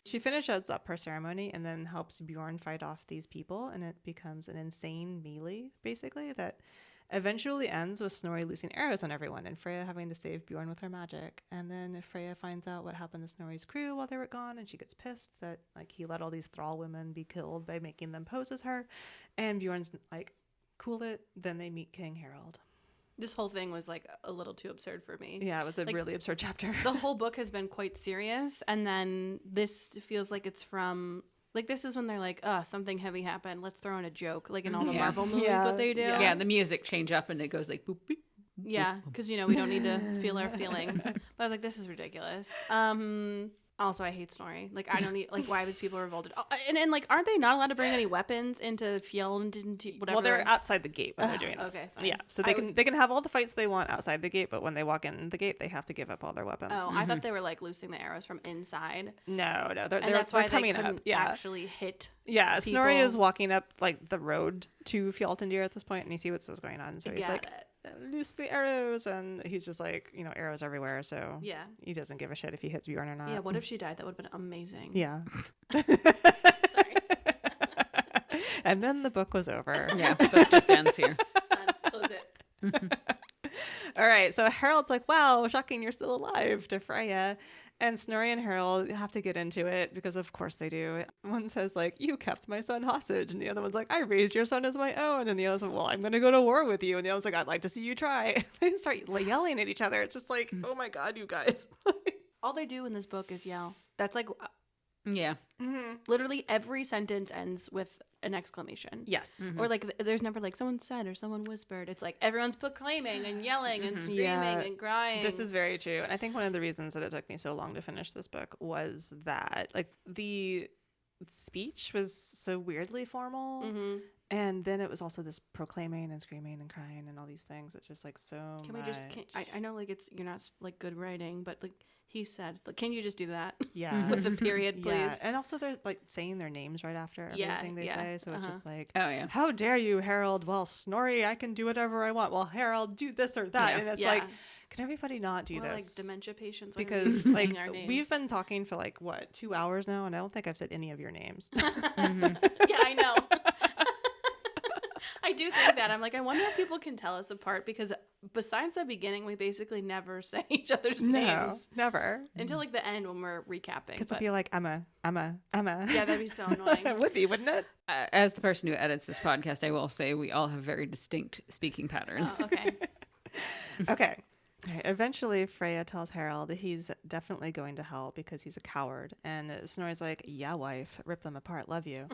She finishes up her ceremony and then helps Bjorn fight off these people, and it becomes an insane melee, basically, that eventually ends with Snorri loosing arrows on everyone and Freya having to save Bjorn with her magic. And then Freya finds out what happened to Snorri's crew while they were gone, and she gets pissed that like he let all these thrall women be killed by making them pose as her. And Bjorn's like, cool it. Then they meet King Harald. This whole thing was like a little too absurd for me. Yeah, it was a really absurd chapter. The whole book has been quite serious, and then this feels like it's from like this is when they're like, something heavy happened. Let's throw in a joke, like in all the Marvel movies, what they do. Yeah, the music change up and it goes like boop beep. Yeah, because we don't need to feel our feelings. But I was like, this is ridiculous. Also, I hate Snorri. Like, I don't need, like, why was people revolted? Oh, and like, aren't they not allowed to bring any weapons into Fjeld and whatever? Well, they're outside the gate when they're doing this. Okay, fine. Yeah, so they can have all the fights they want outside the gate, but when they walk in the gate, they have to give up all their weapons. Oh, I thought they were, like, loosing the arrows from inside. No, they're coming up. Yeah. Actually hit Yeah, people. Snorri is walking up, like, the road to Fjaltnir at this point, and you see what's going on. So he's like, loose the arrows, and he's just like, arrows everywhere, so yeah, he doesn't give a shit if he hits Bjorn or not. Yeah, what if she died? That would have been amazing. Yeah. Sorry. And then the book was over. Yeah, the book just ends here. Close it. All right, so Harold's like, wow, shocking you're still alive, to Freya. And Snorri and Harold have to get into it because of course they do. One says like, you kept my son hostage. And the other one's like, I raised your son as my own. And the other's like, well, I'm going to go to war with you. And the other's like, I'd like to see you try. They start yelling at each other. It's just like, oh my God, you guys. All they do in this book is yell. That's like... Yeah. Mm-hmm. Literally every sentence ends with an exclamation. Yes. Mm-hmm. Or like there's never like someone said or someone whispered. It's like everyone's proclaiming and yelling and screaming and crying. This is very true. And I think one of the reasons that it took me so long to finish this book was that like the speech was so weirdly formal. Mm-hmm. And then it was also this proclaiming and screaming and crying and all these things. It's just like so Can much. we just, I know like you're not like good writing, but like he said, like, can you just do that? Yeah. With the period, please. Yeah. And also they're like saying their names right after everything they say. So it's just like, oh yeah, how dare you, Harold? Well, Snorri, I can do whatever I want. Well, Harold, do this or that. Yeah. And it's like, can everybody not do this? Like dementia patients. Because like we've been talking for like what, 2 hours now, and I don't think I've said any of your names. Yeah, I know. do think that. I'm like, I wonder if people can tell us apart, because besides the beginning, we basically never say each other's names. Never. Until like the end when we're recapping. Because it'd be like, Emma. Yeah, that'd be so annoying. It would be, wouldn't it? As the person who edits this podcast, I will say we all have very distinct speaking patterns. Oh, okay. Okay. Eventually, Freya tells Harold that he's definitely going to hell because he's a coward. And Snorri's like, yeah, wife, rip them apart, love you.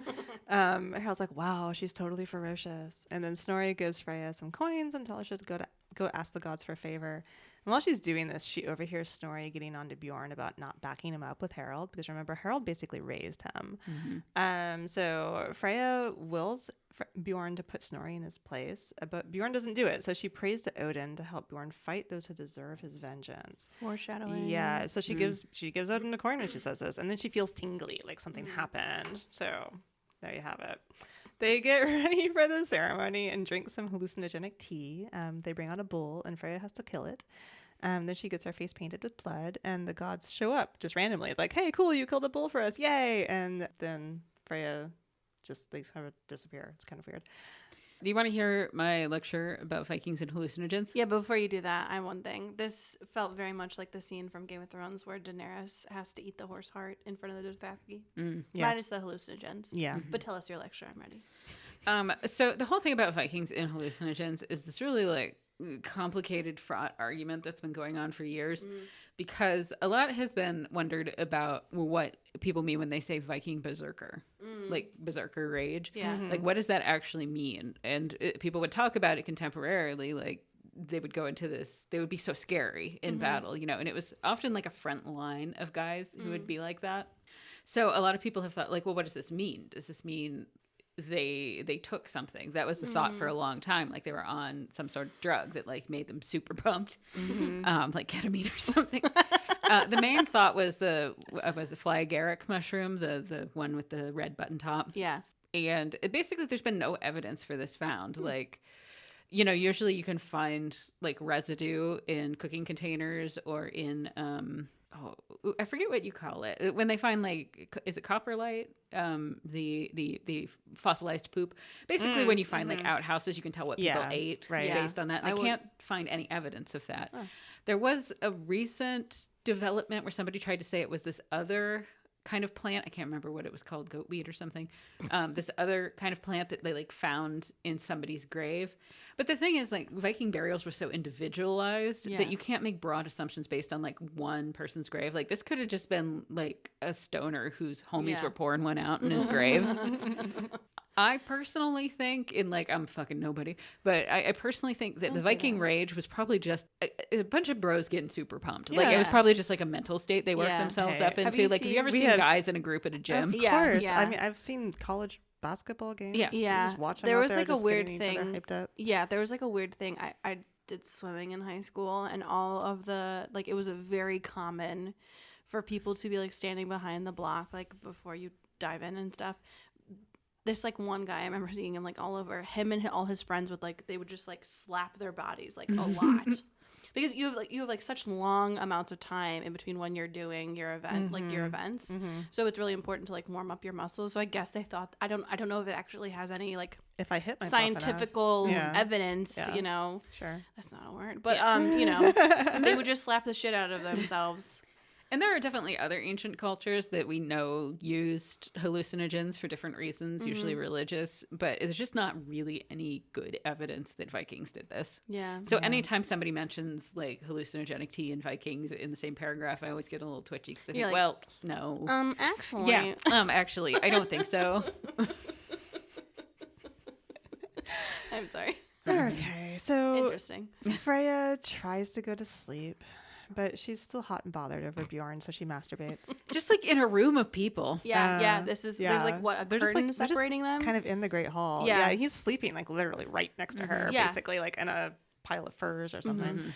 Harold's like, wow, she's totally ferocious. And then Snorri gives Freya some coins and tells her to go ask the gods for a favor. And while she's doing this, she overhears Snorri getting on to Bjorn about not backing him up with Harold, because remember, Harold basically raised him. Mm-hmm. So Freya wills Bjorn to put Snorri in his place, but Bjorn doesn't do it. So she prays to Odin to help Bjorn fight those who deserve his vengeance. Foreshadowing. Yeah. So she gives Odin a coin when she says this, and then she feels tingly, like something happened. So there you have it. They get ready for the ceremony and drink some hallucinogenic tea. They bring out a bull, and Freya has to kill it. Then she gets her face painted with blood, and the gods show up just randomly, like, hey, cool, you killed a bull for us, yay! And then Freya just like kind of disappear. It's kind of weird. Do you want to hear my lecture about Vikings and hallucinogens? Yeah, but before you do that, I have one thing. This felt very much like the scene from Game of Thrones where Daenerys has to eat the horse heart in front of the Dothraki. Yes. Minus the hallucinogens. Yeah. But tell us your lecture. I'm ready. So the whole thing about Vikings and hallucinogens is this really like complicated, fraught argument that's been going on for years, because a lot has been wondered about what people mean when they say Viking berserker, like berserker rage. Yeah. Like, what does that actually mean? And people would talk about it contemporarily, like they would go into this, they would be so scary in battle, you know, and it was often like a front line of guys who would be like that. So a lot of people have thought, like, well, what does this mean? Does this mean they took something? That was the thought for a long time, like they were on some sort of drug that like made them super pumped, like ketamine or something. The main thought was the fly-agaric mushroom, the one with the red button top. Yeah. And basically there's been no evidence for this found. Like, you know, usually you can find like residue in cooking containers or in I forget what you call it when they find, like, is it coprolite, the fossilized poop. Basically, when you find like outhouses, you can tell what people ate based on that. And they can't find any evidence of that. There was a recent development where somebody tried to say it was this other kind of plant. I can't remember what it was called, goatweed or something. This other kind of plant that they like found in somebody's grave. But the thing is, like, Viking burials were so individualized that you can't make broad assumptions based on like one person's grave. Like, this could have just been like a stoner whose homies were pouring one out in his grave. I personally think, I'm fucking nobody, but I personally think that the Viking rage was probably just a bunch of bros getting super pumped. Yeah. Like, it was probably just like a mental state they worked themselves up into. Like, have you ever seen guys in a group at a gym? Of course. Yeah. I mean, I've seen college basketball games. Yes. Yeah. Just watching there out was there, like a weird thing. Yeah, there was like a weird thing. I did swimming in high school, and all of the, like, it was a very common for people to be like standing behind the block, like before you dive in and stuff. This like one guy, I remember seeing him like all over, him and all his friends would like, they would just like slap their bodies like a lot. Because you have such long amounts of time in between when you're doing your event, like your events. So it's really important to like warm up your muscles. So I guess they thought, I don't know if it actually has any like, if I hit myself scientifical evidence, you know. Sure. That's not a word. But you know, they would just slap the shit out of themselves. And there are definitely other ancient cultures that we know used hallucinogens for different reasons, usually religious, but there's just not really any good evidence that Vikings did this. Yeah. So anytime somebody mentions like hallucinogenic tea and Vikings in the same paragraph, I always get a little twitchy because I think, like, well, no. Actually. Yeah, actually, I don't think so. I'm sorry. Okay, so interesting. Freya tries to go to sleep, but she's still hot and bothered over Bjorn, so she masturbates. Just like in a room of people. Yeah. There's like what, a curtain separating them? Kind of in the Great Hall. Yeah, he's sleeping like literally right next to her, basically like in a pile of furs or something.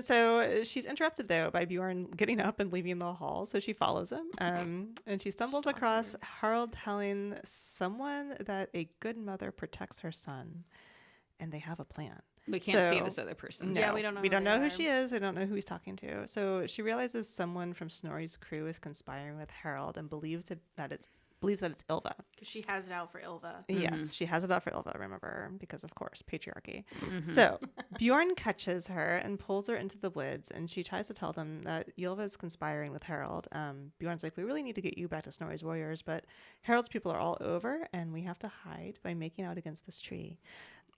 So she's interrupted though by Bjorn getting up and leaving the hall, so she follows him. And she stumbles across Harold telling someone that a good mother protects her son, and they have a plan. We can't see this other person. No, we don't know. We don't know who she is. We don't know who he's talking to. So she realizes someone from Snorri's crew is conspiring with Harold and believes that it's believes that it's Ylva. Because she has it out for Ylva. Yes, she has it out for Ylva, remember, because of course, patriarchy. So Bjorn catches her and pulls her into the woods, and she tries to tell them that Ylva is conspiring with Harold. Bjorn's like, we really need to get you back to Snorri's warriors, but Harold's people are all over, and we have to hide by making out against this tree.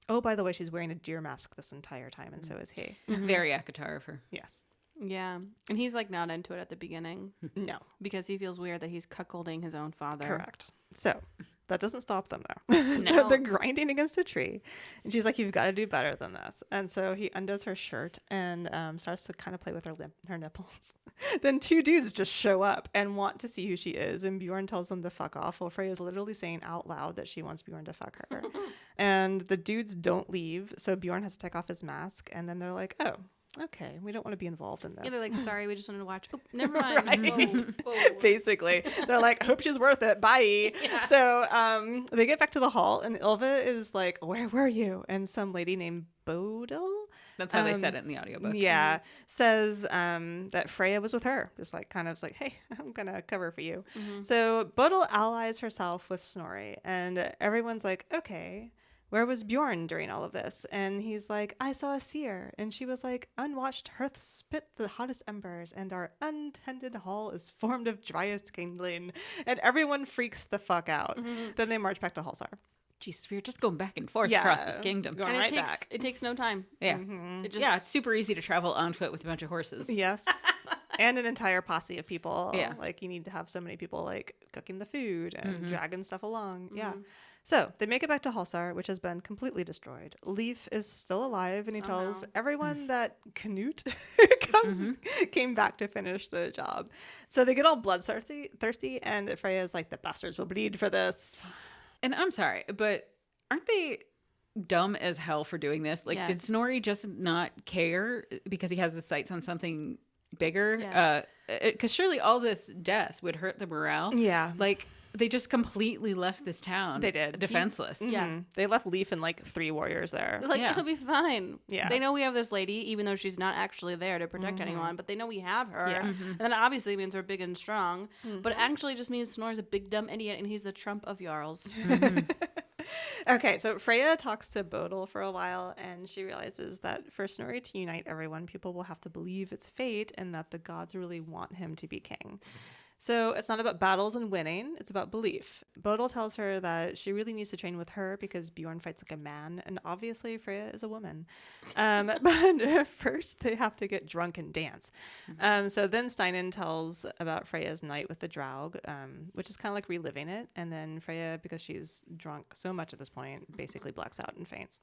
Oh, by the way, she's wearing a deer mask this entire time, and so is he. Very Akatar of her. Yes. Yeah. And he's like not into it at the beginning. No. Because he feels weird that he's cuckolding his own father. Correct. So that doesn't stop them though. So they're grinding against a tree. And she's like, you've got to do better than this. And so he undoes her shirt and starts to kind of play with her nipples. Then two dudes just show up and want to see who she is. And Bjorn tells them to fuck off. Well, Freya's literally saying out loud that she wants Bjorn to fuck her. And the dudes don't leave. So Bjorn has to take off his mask. And then they're like, oh, okay, we don't want to be involved in this. Yeah, they're like, sorry, we just wanted to watch. Oh, never mind. Right. Whoa. Basically, they're like, hope she's worth it. Bye. Yeah. So they get back to the hall, and Ylva is like, where were you? And some lady named Bodil. That's how they said it in the audiobook. Yeah, says that Freya was with her. Just like kind of like, hey, I'm gonna cover for you. So Bodil allies herself with Snorri, and everyone's like, okay, where was Bjorn during all of this? And he's like, I saw a seer. And she was like, unwatched hearths spit the hottest embers, and our untended hall is formed of driest kindling. And everyone freaks the fuck out. Then they march back to Halsar. Jesus, we were just going back and forth across this kingdom. Going right back. It takes no time. Yeah. It's super easy to travel on foot with a bunch of horses. Yes. And an entire posse of people. Yeah. Like, you need to have so many people, like, cooking the food and dragging stuff along. Yeah. So they make it back to Halsar, which has been completely destroyed. Leif is still alive, and he tells everyone that Canute came back to finish the job. So they get all bloodthirsty, and Freya's like, the bastards will bleed for this. And I'm sorry, but aren't they dumb as hell for doing this? Like, did Snorri just not care because he has his sights on something bigger? Yes. Because surely all this death would hurt the morale. Yeah. Like, they just completely left this town. They did. Defenseless. They left Leif and like 3 warriors there. Like, it'll be fine. Yeah. They know we have this lady, even though she's not actually there to protect anyone, but they know we have her. And that obviously means we're big and strong, but it actually just means Snorri's a big dumb idiot and he's the Trump of Jarls. Okay, so Freya talks to Bodil for a while, and she realizes that for Snorri to unite everyone, people will have to believe it's fate and that the gods really want him to be king. So it's not about battles and winning, it's about belief. Bodil tells her that she really needs to train with her because Bjorn fights like a man, and obviously Freya is a woman. But first they have to get drunk and dance. So then Steinen tells about Freya's night with the Draug, which is kind of like reliving it. And then Freya, because she's drunk so much at this point, basically blacks out and faints.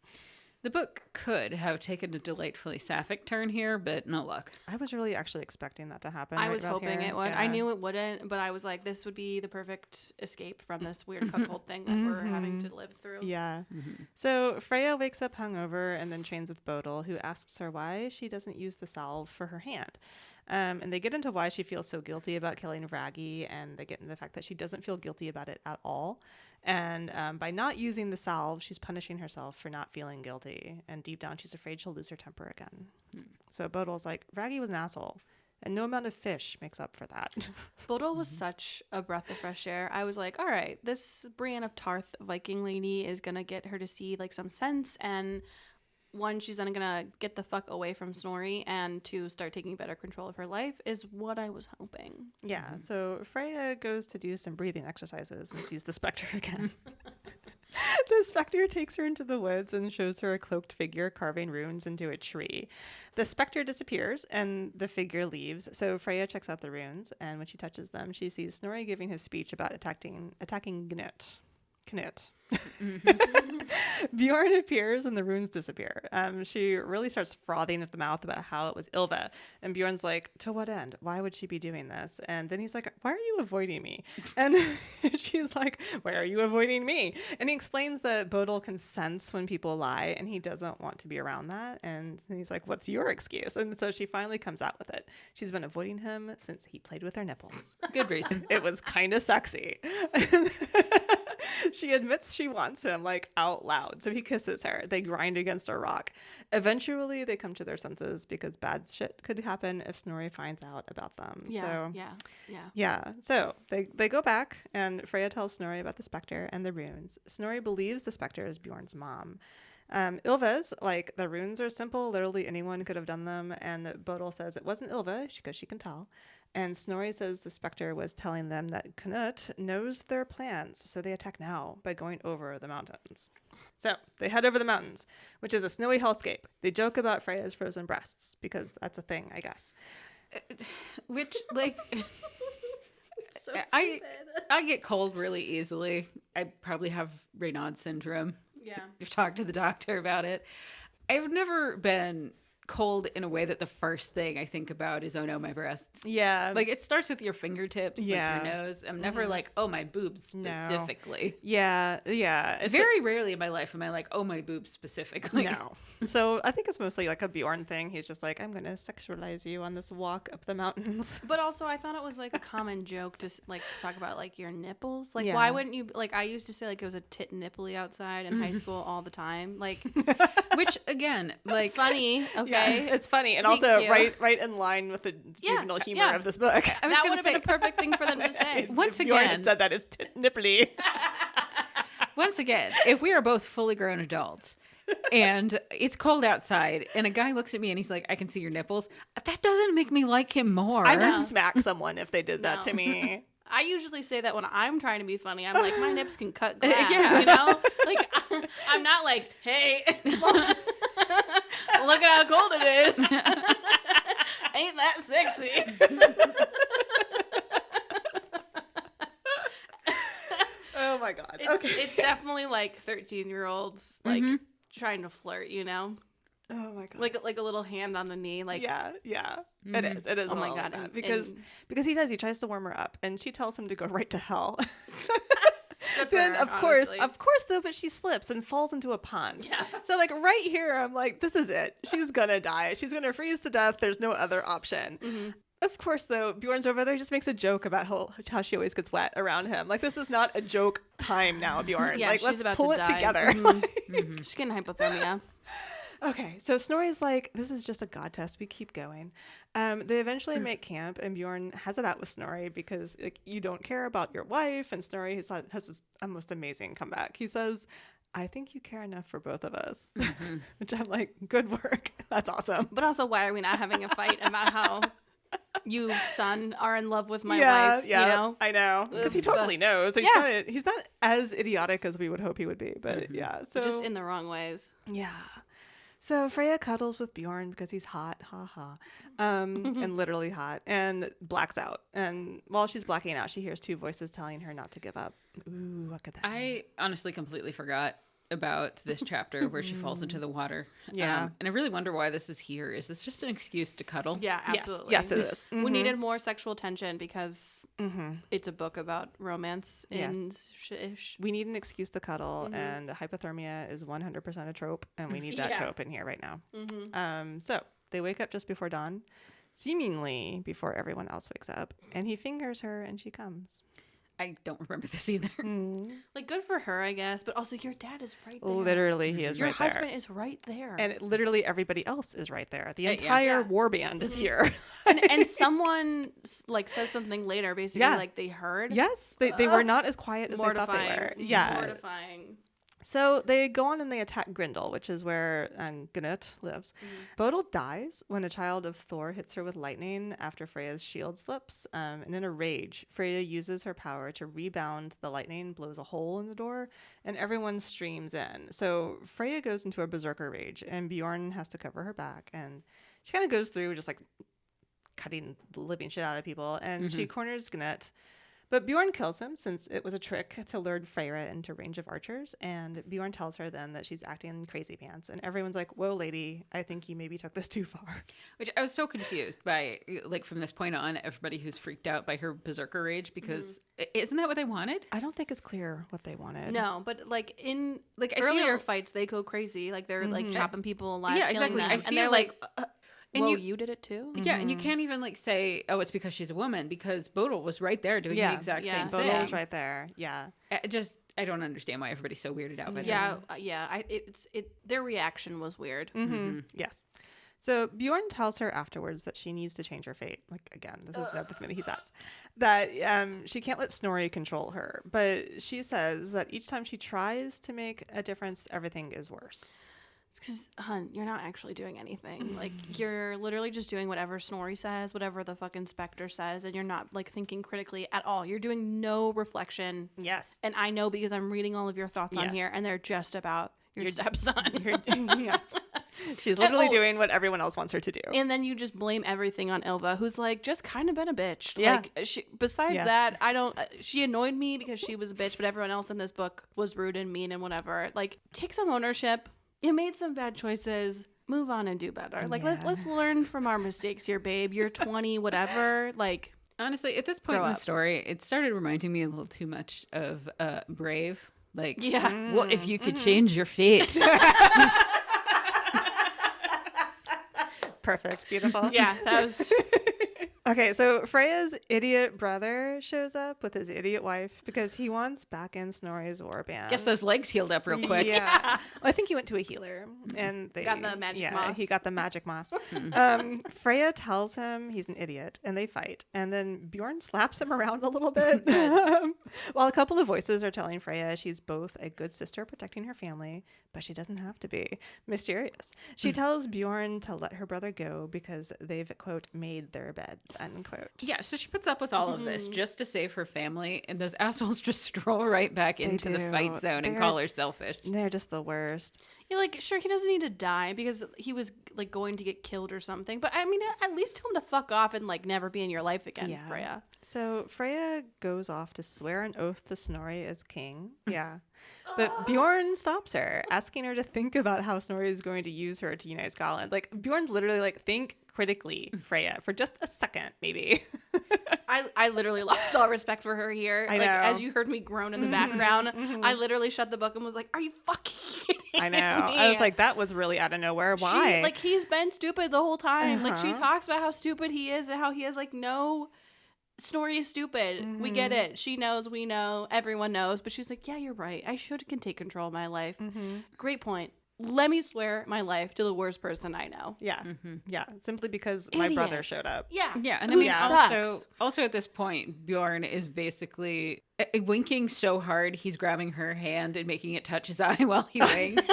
The book could have taken a delightfully sapphic turn here, but no luck. I was really actually expecting that to happen. I was hoping it would. Yeah. I knew it wouldn't, but I was like, this would be the perfect escape from this weird cuckold thing that we're having to live through. Yeah. So Freya wakes up hungover and then trains with Bodil, who asks her why she doesn't use the salve for her hand. And they get into why she feels so guilty about killing Raggi, and they get into the fact that she doesn't feel guilty about it at all. And by not using the salve, she's punishing herself for not feeling guilty. And deep down, she's afraid she'll lose her temper again. So Bodil's like, Raggi was an asshole, and no amount of fish makes up for that. Bodil was such a breath of fresh air. I was like, all right, this Brienne of Tarth Viking lady is going to get her to see like some sense, and one, she's then gonna get the fuck away from Snorri, and 2, start taking better control of her life is what I was hoping. Yeah, so Freya goes to do some breathing exercises and sees the specter again. The specter takes her into the woods and shows her a cloaked figure carving runes into a tree. The specter disappears and the figure leaves, so Freya checks out the runes, and when she touches them, she sees Snorri giving his speech about attacking Knut. Bjorn appears and the runes disappear. She really starts frothing at the mouth about how it was Ylva, and Bjorn's like, to what end? Why would she be doing this? And then he's like, why are you avoiding me? And she's like, why are you avoiding me? And he explains that Bodil can sense when people lie, and he doesn't want to be around that. And he's like, what's your excuse? And so she finally comes out with it. She's been avoiding him since he played with her nipples. Good reason. It was kind of sexy. She admits she wants him, like, out loud. So he kisses her. They grind against a rock. Eventually, they come to their senses because bad shit could happen if Snorri finds out about them. Yeah. So they go back, and Freya tells Snorri about the specter and the runes. Snorri believes the specter is Bjorn's mom. Ylva's like, the runes are simple. Literally anyone could have done them. And Bodil says it wasn't Ylva because she can tell. And Snorri says the specter was telling them that Knut knows their plans, so they attack now by going over the mountains. So they head over the mountains, which is a snowy hellscape. They joke about Freya's frozen breasts because that's a thing, I guess. Which, like, so I get cold really easily. I probably have Raynaud syndrome. Yeah. You've talked to the doctor about it. I've never been cold in a way that the first thing I think about is, oh no, my breasts. Yeah. Like, it starts with your fingertips, like your nose. I'm never like, oh, my boobs specifically. No. Yeah. It's very rarely in my life am I like, oh, my boobs specifically. No. So I think it's mostly like a Bjorn thing. He's just like, I'm going to sexualize you on this walk up the mountains. But also, I thought it was like a common joke to talk about like your nipples. Like, why wouldn't you, like, I used to say like it was a tit nipply outside in high school all the time. Like, which again, like, funny. Okay. Yes, it's funny. And Thank also you. right in line with the juvenile humor of this book. That would have been a perfect thing for them to say. Once Bjorn again, had said that is nipply. Once again, if we are both fully grown adults and it's cold outside and a guy looks at me and he's like, I can see your nipples, that doesn't make me like him more. I would smack someone if they did that to me. I usually say that when I'm trying to be funny. I'm like, my nips can cut glass, you know? Like, I'm not like, hey, look at how cold it is. Ain't that sexy? Oh my God. It's definitely like 13-year-olds like trying to flirt, you know? Oh my God. Like a little hand on the knee, like yeah. It is. Oh my God. Like because he tries to warm her up, and she tells him to go right to hell. Then her, of course though, but she slips and falls into a pond. Yeah. So like right here, I'm like, this is it. She's gonna die. She's gonna freeze to death. There's no other option. Mm-hmm. Of course, though, Bjorn's over there. He just makes a joke about how she always gets wet around him. Like, this is not a joke time now, Bjorn. Yeah, like, let's about pull to it die. together. She's getting hypothermia. Okay, so Snorri's like, this is just a god test. We keep going. They eventually make camp, and Bjorn has it out with Snorri because like, you don't care about your wife. And Snorri has this most amazing comeback. He says, I think you care enough for both of us. Which I'm like, good work. That's awesome. But also, why are we not having a fight about how you, son, are in love with my wife? Yeah, you know? I know. Because he totally knows. He's not as idiotic as we would hope he would be. But yeah. So just in the wrong ways. Yeah. So Freya cuddles with Bjorn because he's hot, and literally hot, and blacks out. And while she's blacking out, she hears two voices telling her not to give up. Ooh, what could that mean? I honestly completely forgot about this chapter where she falls into the water. Yeah. And I really wonder why this is here. Is this just an excuse to cuddle? Yeah, absolutely. Yes, it is. Mm-hmm. We needed more sexual tension because it's a book about romance and ish. We need an excuse to cuddle, and hypothermia is 100% a trope, and we need that trope in here right now. So they wake up just before dawn, seemingly before everyone else wakes up, and he fingers her, and she comes. I don't remember this either. Like, good for her, I guess. But also, your dad is right there. Literally, he is your right there. Your husband is right there. And literally everybody else is right there. The entire war band is here. and someone, like, says something later, basically, like, they heard. Yes, they were not as quiet as they thought they were. Yeah. Mortifying. So they go on and they attack Grendel, which is where Gnut lives. Bodil dies when a child of Thor hits her with lightning after Freya's shield slips. And in a rage, Freya uses her power to rebound the lightning, blows a hole in the door, and everyone streams in. So Freya goes into a berserker rage, and Bjorn has to cover her back. And she kind of goes through just like cutting the living shit out of people. And she corners Gnut. But Bjorn kills him since it was a trick to lure Freya into range of archers. And Bjorn tells her then that she's acting crazy pants. And everyone's like, whoa, lady, I think you maybe took this too far. Which I was so confused by, like, from this point on, everybody who's freaked out by her berserker rage, because isn't that what they wanted? I don't think it's clear what they wanted. No, but like in earlier fights, they go crazy. Like they're like chopping people alive, killing them. And they're like... And you did it too? Yeah, and you can't even like say, oh, it's because she's a woman, because Bodil was right there doing the exact same thing. Bodil was right there. Yeah. I don't understand why everybody's so weirded out by this. Their reaction was weird. Yes. So Bjorn tells her afterwards that she needs to change her fate. Like, again, this is another thing that he says. That she can't let Snorri control her. But she says that each time she tries to make a difference, everything is worse. It's because, hun, you're not actually doing anything. Like, you're literally just doing whatever Snorri says, whatever the fucking Spectre says, and you're not, like, thinking critically at all. You're doing no reflection. Yes. And I know because I'm reading all of your thoughts on here, and they're just about your stepson. Yes. She's literally doing what everyone else wants her to do. And then you just blame everything on Ylva, who's like just kind of been a bitch. Yeah. Like besides that, I don't. She annoyed me because she was a bitch, but everyone else in this book was rude and mean and whatever. Like, take some ownership. You made some bad choices. Move on and do better. Like, let's learn from our mistakes here, babe. You're 20, whatever. Like, honestly, at this point in the story, it started reminding me a little too much of Brave. Like, what if you could change your fate? Perfect. Beautiful. Yeah, that was... Okay, so Freya's idiot brother shows up with his idiot wife because he wants back in Snorri's warband. Guess those legs healed up real quick. Yeah. Well, I think he went to a healer and they got the magic moss. He got the magic moss. Freya tells him he's an idiot and they fight. And then Bjorn slaps him around a little bit. While a couple of voices are telling Freya she's both a good sister protecting her family, but she doesn't have to be. Mysterious. She tells Bjorn to let her brother go because they've, quote, made their beds, unquote. Yeah, so she puts up with all of this just to save her family, and those assholes just stroll right back into the fight zone and call her selfish. They're just the worst. You're like, sure, he doesn't need to die because he was like going to get killed or something. But I mean, at least tell him to fuck off and like never be in your life again, Freya. So Freya goes off to swear an oath to Snorri as king. Yeah. But Bjorn stops her, asking her to think about how Snorri is going to use her to unite Scotland. Like, Bjorn's literally like, think critically, Freya, for just a second, maybe. I literally lost all respect for her here. I know. As you heard me groan in the background, I literally shut the book and was like, are you fucking kidding I know. me? I was like, that was really out of nowhere. Why? He's been stupid the whole time. Like, she talks about how stupid he is and how he has, like, no... Snorri is stupid. We get it. She knows. We know. Everyone knows. But she's like, yeah, you're right. I can take control of my life. Great point. Let me swear my life to the worst person I know. Yeah. Yeah. Simply because my brother showed up. Yeah. Yeah. And I mean, also at this point, Bjorn is basically winking so hard, he's grabbing her hand and making it touch his eye while he winks.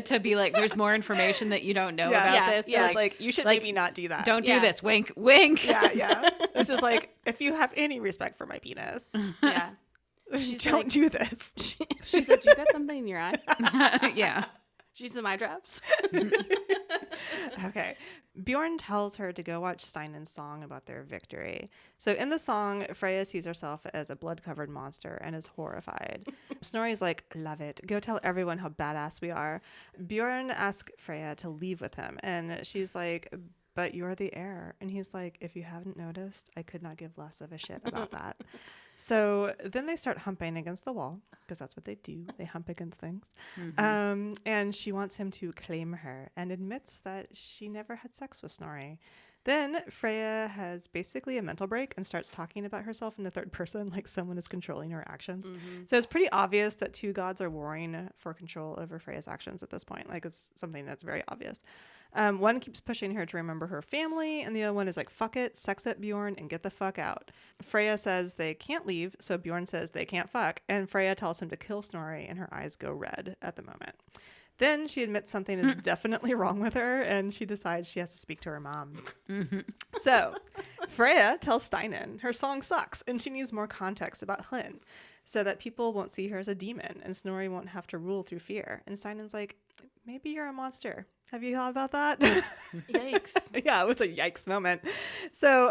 To be like, there's more information that you don't know about this. Yeah. It's like, you should maybe not do that. Don't do this. Wink, wink. Yeah. It's just like, if you have any respect for my penis. Yeah. Don't do this. She's like, you got something in your eye? Yeah. She's in my drops. Okay. Bjorn tells her to go watch Steinen's song about their victory. So in the song, Freya sees herself as a blood-covered monster and is horrified. Snorri's like, love it. Go tell everyone how badass we are. Bjorn asks Freya to leave with him. And she's like, but you're the heir. And he's like, if you haven't noticed, I could not give less of a shit about that. So then they start humping against the wall, because that's what they do. They hump against things. And she wants him to claim her and admits that she never had sex with Snorri. Then Freya has basically a mental break and starts talking about herself in the third person, like someone is controlling her actions. So it's pretty obvious that two gods are warring for control over Freya's actions at this point. Like, it's something that's very obvious. One keeps pushing her to remember her family, and the other one is like, fuck it, sex it, Bjorn, and get the fuck out. Freya says they can't leave, so Bjorn says they can't fuck, and Freya tells him to kill Snorri, and her eyes go red at the moment. Then she admits something is definitely wrong with her, and she decides she has to speak to her mom. So Freya tells Steinen her song sucks, and she needs more context about Hlyn, so that people won't see her as a demon, and Snorri won't have to rule through fear. And Steinen's like, maybe you're a monster. Have you thought about that? Yikes. Yeah, it was a yikes moment. So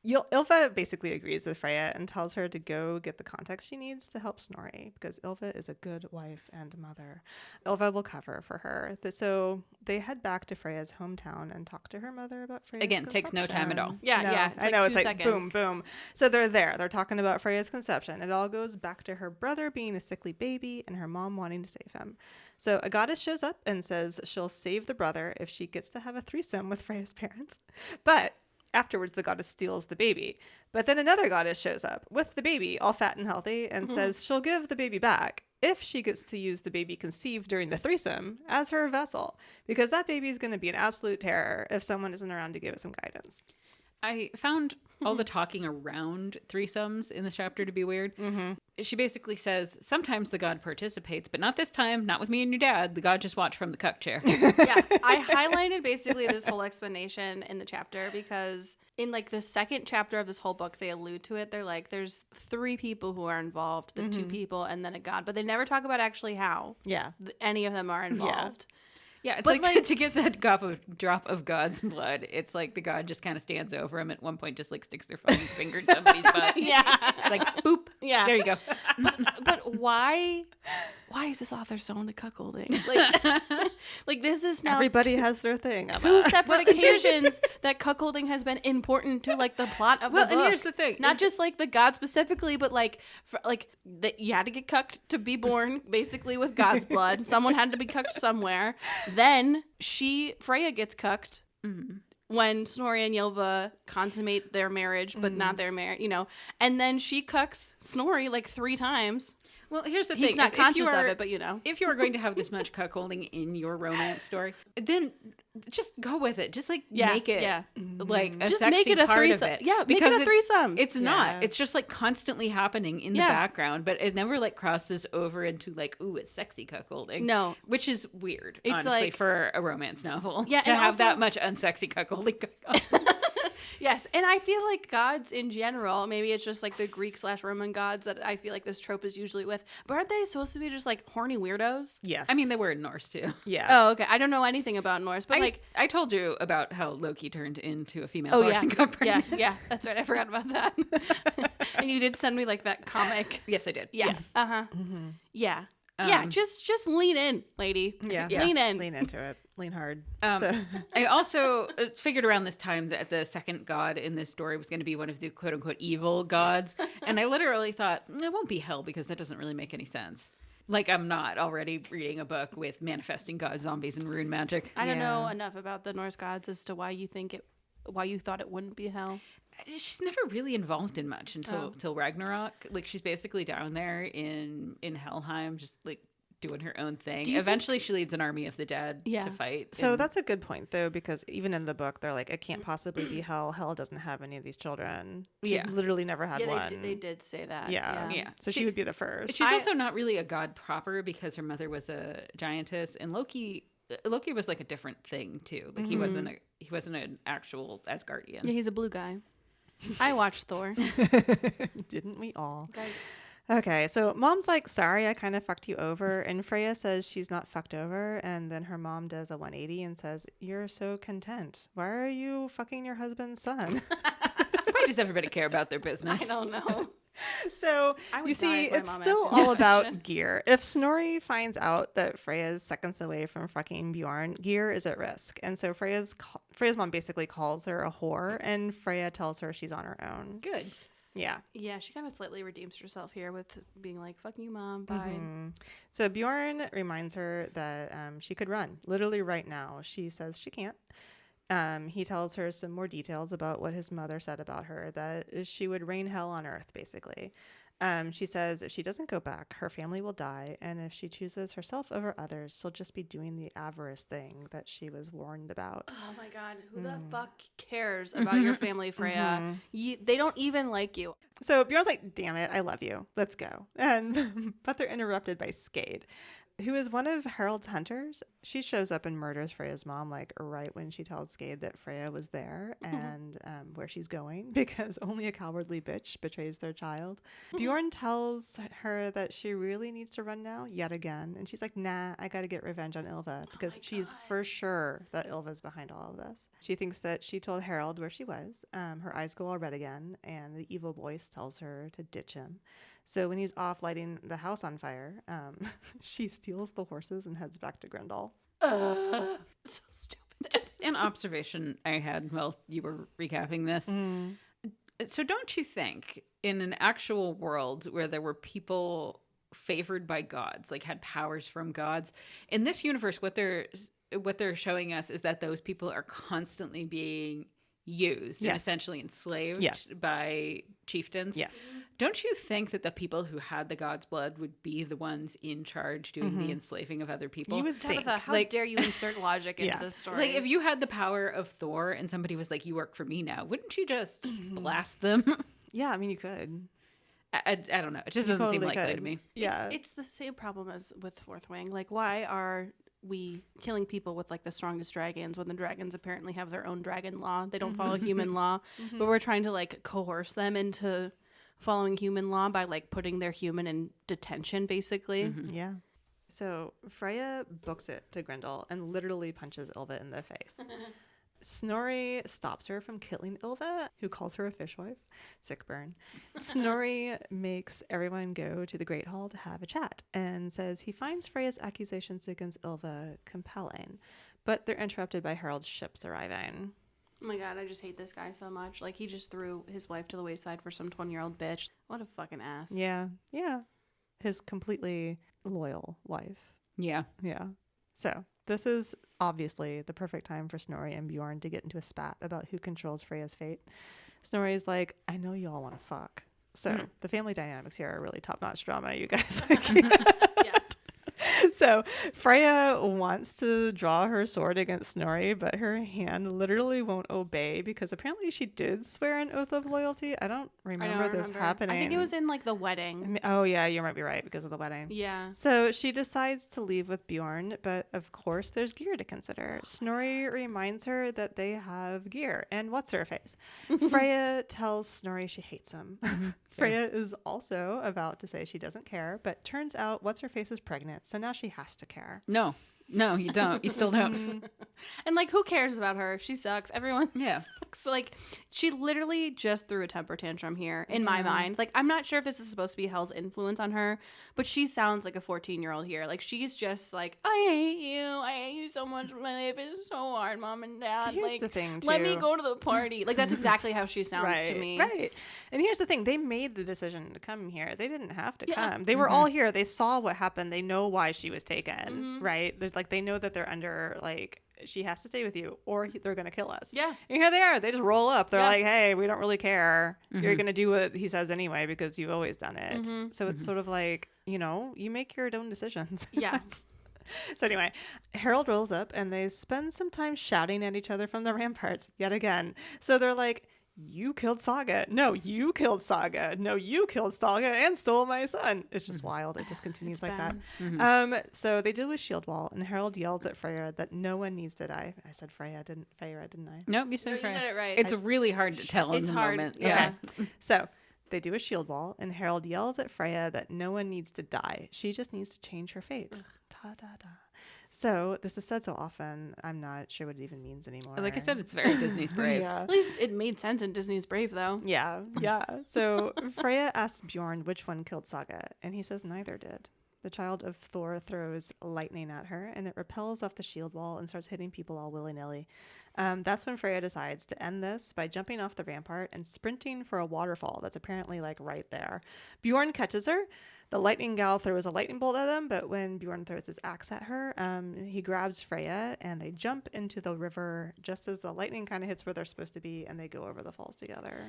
Ylva basically agrees with Freya and tells her to go get the context she needs to help Snorri, because Ylva is a good wife and mother. Ylva will cover for her. So they head back to Freya's hometown and talk to her mother about Freya's Again, conception. Takes no time at all. Yeah. I know, it's like 2 seconds. boom, boom. So they're there. They're talking about Freya's conception. It all goes back to her brother being a sickly baby and her mom wanting to save him. So a goddess shows up and says she'll save the brother if she gets to have a threesome with Freya's parents. But Afterwards, the goddess steals the baby. But then another goddess shows up with the baby, all fat and healthy, and says she'll give the baby back if she gets to use the baby conceived during the threesome as her vessel, because that baby is going to be an absolute terror if someone isn't around to give it some guidance. I found all the talking around threesomes in this chapter to be weird. Mm-hmm. She basically says, sometimes the god participates, but not this time, not with me and your dad. The god just watched from the cuck chair. Yeah, I highlighted basically this whole explanation in the chapter because in like the second chapter of this whole book, they allude to it. They're like, there's 3 people who are involved, the 2 people and then a god, but they never talk about actually how any of them are involved. Yeah, it's like to get that drop of God's blood, it's like the God just kind of stands over him at one point, just like sticks their fucking finger in somebody's butt. Yeah. It's like, boop. Yeah. There you go. But why is this author so into cuckolding? Like this is now everybody has their thing. 2 separate occasions that cuckolding has been important to like the plot of the book. And here's the thing. Not just like the god specifically, but like that you had to get cucked to be born, basically with God's blood. Someone had to be cucked somewhere. Then Freya gets cucked when Snorri and Ylva consummate their marriage, but not their marriage, and then she cucks Snorri like 3 times. Well, here's the thing. He's not conscious of it, but if you are going to have this much cuckolding in your romance story, then just go with it. Just like make it like a just sexy make it a part of it. Yeah, because make it a threesome. It's not. It's just like constantly happening in the background, but it never like crosses over into like, ooh, it's sexy cuckolding. No, which is weird, it's honestly, like, for a romance novel. Yeah, to have also that much unsexy cuckolding. Yes, and I feel like gods in general, maybe it's just like the Greek/Roman gods that I feel like this trope is usually with, but aren't they supposed to be just like horny weirdos? Yes. I mean, they were in Norse too. Yeah. Oh, okay. I don't know anything about Norse, but I told you about how Loki turned into a female horse and got pregnant. Yeah, that's right. I forgot about that. And you did send me like that comic. Yes, I did. Yes. Uh-huh. Mm-hmm. Yeah. Yeah, just lean in, lady. Yeah. Lean in. Lean into it. Lean hard. I also figured around this time that the second god in this story was going to be one of the quote-unquote evil gods. And I literally thought, it won't be hell because that doesn't really make any sense. Like, I'm not already reading a book with manifesting gods, zombies, and rune magic. I don't know enough about the Norse gods as to why you thought it wouldn't be hell. She's never really involved in much until Ragnarok. Like, she's basically down there in Helheim, just like doing her own thing. Eventually she leads an army of the dead to fight. So that's a good point though, because even in the book they're like, it can't possibly be hell. Hell doesn't have any of these children. She's literally never had one. They did say that. Yeah. So she would be the first. She's also not really a god proper because her mother was a giantess, and Loki was like a different thing too. Like he wasn't an actual Asgardian. Yeah, he's a blue guy. I watched Thor. Didn't we all? Okay, so mom's like, sorry, I kind of fucked you over. And Freya says she's not fucked over. And then her mom does a 180 and says, you're so content. Why are you fucking your husband's son? Why does everybody care about their business? I don't know. So you see, it's still all about gear. If Snorri finds out that Freya's seconds away from fucking Bjorn, gear is at risk. And so Freya's mom basically calls her a whore, and Freya tells her she's on her own. Good. Yeah. Yeah, she kind of slightly redeems herself here with being like, fuck you, mom, bye. Mm-hmm. So Bjorn reminds her that she could run, literally right now. She says she can't. He tells her some more details about what his mother said about her, that she would rain hell on earth, basically. She says if she doesn't go back, her family will die, and if she chooses herself over others, she'll just be doing the avarice thing that she was warned about. Oh my god, who the fuck cares about your family, Freya? They don't even like you. So Bjorn's like, damn it, I love you. Let's go. But they're interrupted by Skade, who is one of Harold's hunters. She shows up and murders Freya's mom, like right when she tells Skade that Freya was there and where she's going, because only a cowardly bitch betrays their child. Bjorn tells her that she really needs to run now, yet again. And she's like, nah, I got to get revenge on Ylva, because she's for sure that Ylva's behind all of this. She thinks that she told Harold where she was. Her eyes go all red again, and the evil voice tells her to ditch him. So when he's off lighting the house on fire, she steals the horses and heads back to Grendel. So stupid. Just an observation I had while you were recapping this. So don't you think in an actual world where there were people favored by gods, like had powers from gods, in this universe, what they're showing us is that those people are constantly being used and essentially enslaved by chieftains. Yes. Don't you think that the people who had the god's blood would be the ones in charge doing the enslaving of other people? You would think. Tabitha, how dare you insert logic into this story? Like, if you had the power of Thor and somebody was like, you work for me now, wouldn't you just blast them? Yeah, I mean, you could. I don't know. It just doesn't seem likely to me. Yeah. It's the same problem as with Fourth Wing. Like, why are we killing people with like the strongest dragons when the dragons apparently have their own dragon law? They don't follow human law, but we're trying to like coerce them into following human law by like putting their human in detention, basically. Yeah. So Freya books it to Grendel and literally punches Ylva in the face. Snorri stops her from killing Ylva, who calls her a fishwife. Sick burn. Snorri makes everyone go to the Great Hall to have a chat and says he finds Freya's accusations against Ylva compelling, but they're interrupted by Harald's ships arriving. Oh my god, I just hate this guy so much. Like, he just threw his wife to the wayside for some 20-year-old bitch. What a fucking ass. Yeah. His completely loyal wife. Yeah. So this is obviously the perfect time for Snorri and Bjorn to get into a spat about who controls Freya's fate. Snorri's like, I know you all want to fuck. So the family dynamics here are really top-notch drama, you guys. So Freya wants to draw her sword against Snorri, but her hand literally won't obey because apparently she did swear an oath of loyalty. I don't remember this happening. I think it was in like the wedding. Oh yeah, you might be right because of the wedding. Yeah. So she decides to leave with Bjorn, but of course there's gear to consider. Snorri reminds her that they have gear, and what's her face? Freya tells Snorri she hates him. Freya is also about to say she doesn't care, but turns out what's her face is pregnant, so now she has to care. No, you don't. You still don't. And like, who cares about her? She sucks. Everyone sucks. Like, she literally just threw a temper tantrum here in my mind. Like, I'm not sure if this is supposed to be Hell's influence on her, but she sounds like a 14-year-old here. Like, she's just like, I hate you. I hate you so much. My life is so hard, Mom and Dad. Here's like, the thing, too. Let me go to the party. Like, that's exactly how she sounds to me. Right. And here's the thing. They made the decision to come here. They didn't have to come. They were all here. They saw what happened. They know why she was taken, right? There's like, they know that they're under, like, she has to stay with you or they're going to kill us. Yeah. And here they are. They just roll up. They're like, hey, we don't really care. You're going to do what he says anyway because you've always done it. So it's sort of like, you know, you make your own decisions. Yeah. So anyway, Harald rolls up and they spend some time shouting at each other from the ramparts yet again. So they're like, you killed Saga. No, you killed Saga. No, you killed Saga and stole my son. It's just wild. It just continues like that. So they deal with Shield Wall, and Harald yells at Freya that no one needs to die. I said Freya, didn't I? Nope, you said Freya. You said it right. It's really hard to tell in the moment. Yeah. Okay. So they do a Shield Wall, and Harald yells at Freya that no one needs to die. She just needs to change her fate. Da, da, da. So this is said so often, I'm not sure what it even means anymore. Like I said, it's very Disney's Brave. At least it made sense in Disney's Brave, though. Yeah. So Freya asks Bjorn which one killed Saga, and he says neither did. The child of Thor throws lightning at her, and it repels off the shield wall and starts hitting people all willy-nilly. That's when Freya decides to end this by jumping off the rampart and sprinting for a waterfall that's apparently like right there. Bjorn catches her. The lightning gal throws a lightning bolt at him, but when Bjorn throws his axe at her, he grabs Freya and they jump into the river just as the lightning kind of hits where they're supposed to be, and they go over the falls together.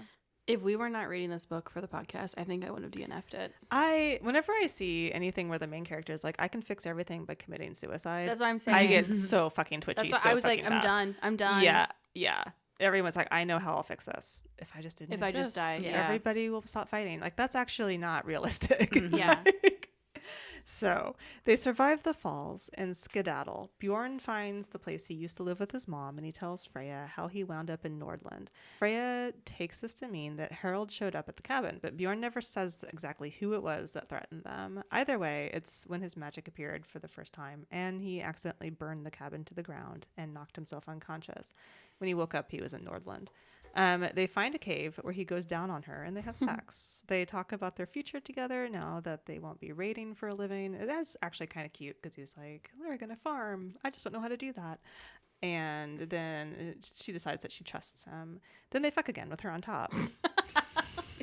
If we were not reading this book for the podcast, I think I would have DNF'd it. Whenever I see anything where the main character is like, I can fix everything by committing suicide. That's what I'm saying. I get so fucking twitchy. That's why I was like, fast. I'm done. Yeah. Everyone's like, I know how I'll fix this. If I just didn't exist, I just died, everybody will stop fighting. Like, that's actually not realistic. Yeah. So they survive the falls and skedaddle. Bjorn finds the place he used to live with his mom, and he tells Freya how he wound up in Nordland. Freya takes this to mean that Harald showed up at the cabin, but Bjorn never says exactly who it was that threatened them. Either way, it's when his magic appeared for the first time, and he accidentally burned the cabin to the ground and knocked himself unconscious. When he woke up, he was in Nordland. They find a cave where he goes down on her and they have sex. They talk about their future together now that they won't be raiding for a living. That's actually kind of cute because he's like, we're going to farm. I just don't know how to do that. And then she decides that she trusts him. Then they fuck again with her on top.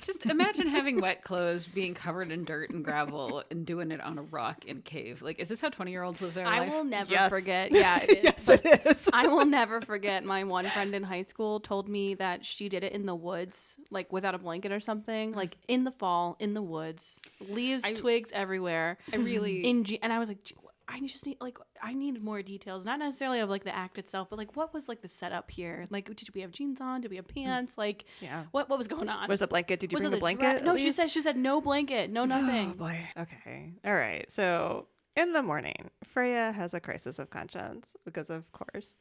Just imagine having wet clothes, being covered in dirt and gravel, and doing it on a rock in a cave. Like, is this how 20-year-olds live their life? I will never forget. Yeah, it is. Yes, it is. I will never forget. My one friend in high school told me that she did it in the woods, like without a blanket or something, like in the fall, in the woods, leaves, twigs everywhere. And I was like, I need more details, not necessarily of like the act itself, but like what was like the setup here? Like, did we have jeans on? Did we have pants? Like, what was going on? Was a blanket? Did you bring a blanket? No, she said no blanket, no nothing. Oh boy. Okay. All right. So in the morning, Freya has a crisis of conscience because, of course,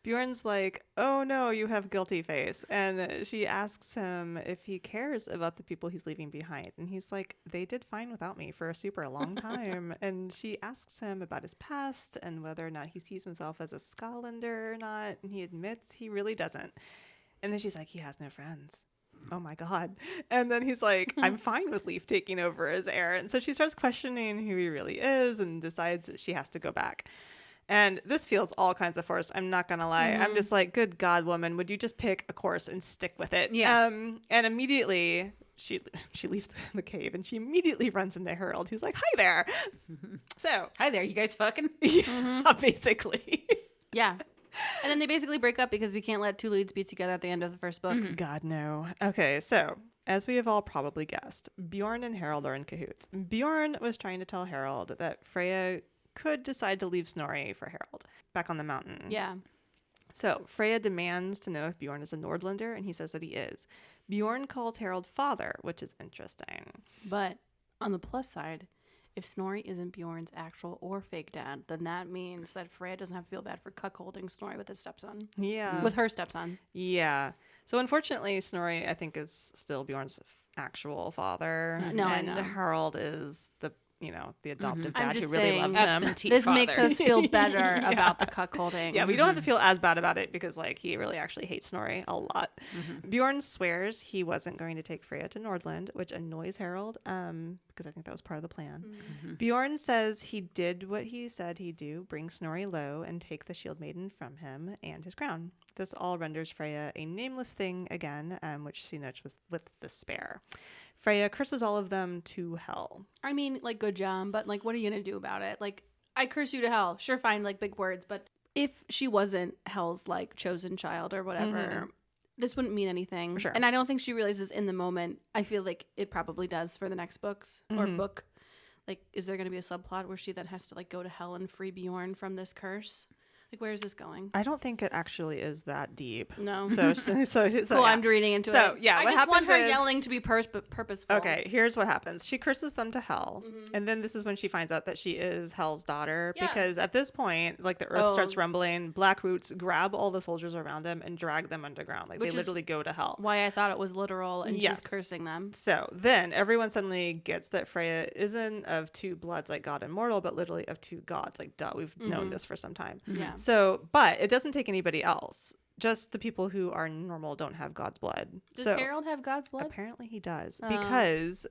Bjorn's like, oh no, you have guilty face. And she asks him if he cares about the people he's leaving behind. And he's like, they did fine without me for a super long time. And she asks him about his past and whether or not he sees himself as a Scotlander or not. And he admits he really doesn't. And then she's like, he has no friends. Oh my God. And then he's like, I'm fine with Leaf taking over as heir. And so she starts questioning who he really is and decides that she has to go back. And this feels all kinds of forced. I'm not going to lie. I'm just like, good God, woman, would you just pick a course and stick with it? Yeah. And immediately she leaves the cave and she immediately runs into Harold, who's like, hi there. So. Hi there. You guys fucking? Yeah, basically. Yeah. And then they basically break up because we can't let two leads be together at the end of the first book. God, no. Okay, so as we have all probably guessed, Bjorn and Harold are in cahoots. Bjorn was trying to tell Harold that Freya could decide to leave Snorri for Harold back on the mountain. Yeah. So Freya demands to know if Bjorn is a Nordlander, and he says that he is. Bjorn calls Harold father, which is interesting. But on the plus side, if Snorri isn't Bjorn's actual or fake dad, then that means that Freya doesn't have to feel bad for cuckolding Snorri with his stepson. Yeah. With her stepson. Yeah. So unfortunately, Snorri, I think, is still Bjorn's actual father. No, and I know. Harold is the adoptive dad who really saying, loves him. This father. makes us feel better about the cuckolding. Yeah, we don't have to feel as bad about it because, like, he really actually hates Snorri a lot. Bjorn swears he wasn't going to take Freya to Nordland, which annoys Harold, because I think that was part of the plan. Bjorn says he did what he said he'd do, bring Snorri low and take the Shield Maiden from him and his crown. This all renders Freya a nameless thing again, which she notes with despair. Freya curses all of them to hell. I mean, like, good job, but, like, what are you going to do about it? Like, I curse you to hell. Sure, fine, like, big words, but if she wasn't Hell's, like, chosen child or whatever, this wouldn't mean anything. Sure. And I don't think she realizes in the moment. I feel like it probably does for the next books or book. Like, is there going to be a subplot where she then has to, like, go to hell and free Bjorn from this curse? Like, where is this going? I don't think it actually is that deep. No. So Cool, yeah. I'm reading into it. So, yeah, I what just want happens her is- yelling to be purposeful. Okay, here's what happens. She curses them to hell. And then this is when she finds out that she is Hell's daughter. Yeah. Because at this point, like, the earth starts rumbling. Black roots grab all the soldiers around them and drag them underground. Like, Which they is literally go to hell. Why I thought it was literal and Yes. she's cursing them. So then everyone suddenly gets that Freya isn't of two bloods like God and mortal, but literally of two gods. Like, duh, we've known this for some time. Yeah. So, but it doesn't take anybody else. Just the people who are normal don't have God's blood. Does so Harold have God's blood? apparently he does, because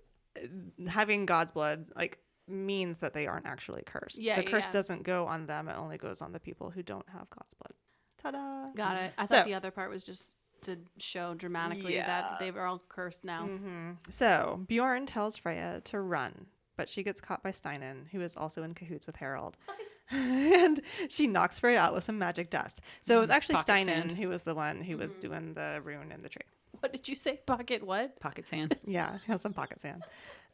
having God's blood, like, means that they aren't actually cursed. Yeah, the curse yeah. doesn't go on them. It only goes on the people who don't have God's blood. Ta-da. Got it. I So- thought the other part was just to show dramatically that they were all cursed now. So Bjorn tells Freya to run, but she gets caught by Steinen, who is also in cahoots with Harold. And she knocks Freya out with some magic dust. So it was actually Pocket Steinen sand. who was the one who was doing the rune in the tree. What did you say? Pocket what? Pocket sand. Yeah, he has some pocket sand.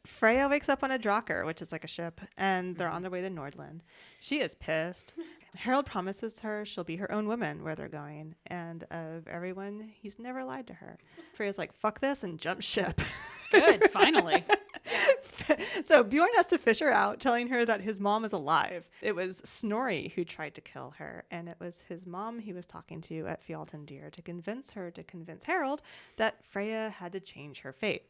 Freya wakes up on a Drakkar, which is like a ship, and they're on their way to Nordland. She is pissed. Harold promises her she'll be her own woman where they're going, and of everyone, he's never lied to her. Freya's like, fuck this, and jumps ship. Good, finally. So Bjorn has to fish her out, telling her that his mom is alive. It was Snorri who tried to kill her, and it was his mom he was talking to at Fjaltnir to convince Harold that Freya had to change her fate.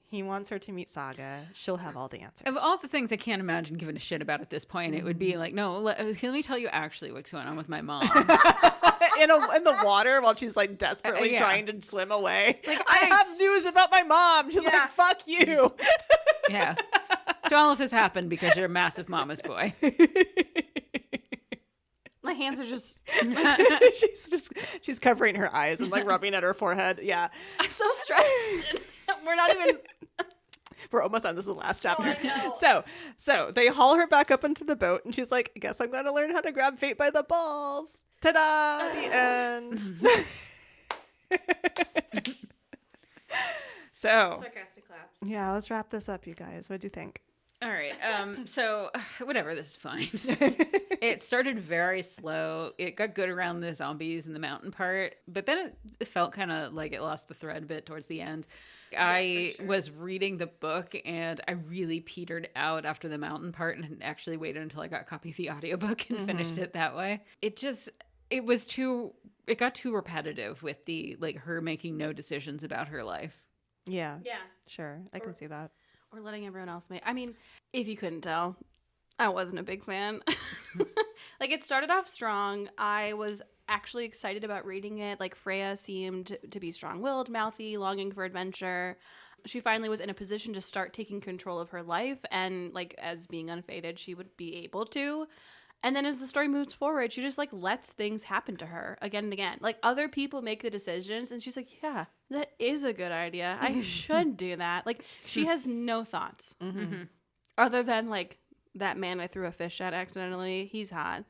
He wants her to meet Saga. She'll have all the answers. Of all the things I can't imagine giving a shit about at this point, it would be like, no, let me tell you actually what's going on with my mom. in the water while she's like desperately Yeah. trying to swim away. Like, I have news about my mom. She's like, fuck you. Yeah. So all of this happened because you're a massive mama's boy. My hands are just... she's covering her eyes and like rubbing at her forehead. Yeah. I'm so stressed. We're not even. We're almost done. This is the last chapter. Oh, I know. So they haul her back up into the boat, and she's like, I guess I'm going to learn how to grab fate by the balls. Ta-da! The end. So, Sarcastic claps. yeah, let's wrap this up, you guys. What do you think? All right. So whatever, this is fine. It started very slow. It got good around the zombies and the mountain part, but then it felt kind of like it lost the thread a bit towards the end. I was reading the book and I really petered out after the mountain part and actually waited until I got a copy of the audiobook and finished it that way. It got too repetitive with the her making no decisions about her life. Yeah. Yeah. Sure. I can see that. Or letting everyone else make. I mean, if you couldn't tell, I wasn't a big fan. It started off strong. I was actually excited about reading it. Freya seemed to be strong-willed, mouthy, longing for adventure. She finally was in a position to start taking control of her life, and as being unfated, she would be able to. And then as the story moves forward, she just lets things happen to her again and again. Other people make the decisions and she's like, yeah, that is a good idea. I should do that. She has no thoughts other than that man I threw a fish at accidentally. He's hot.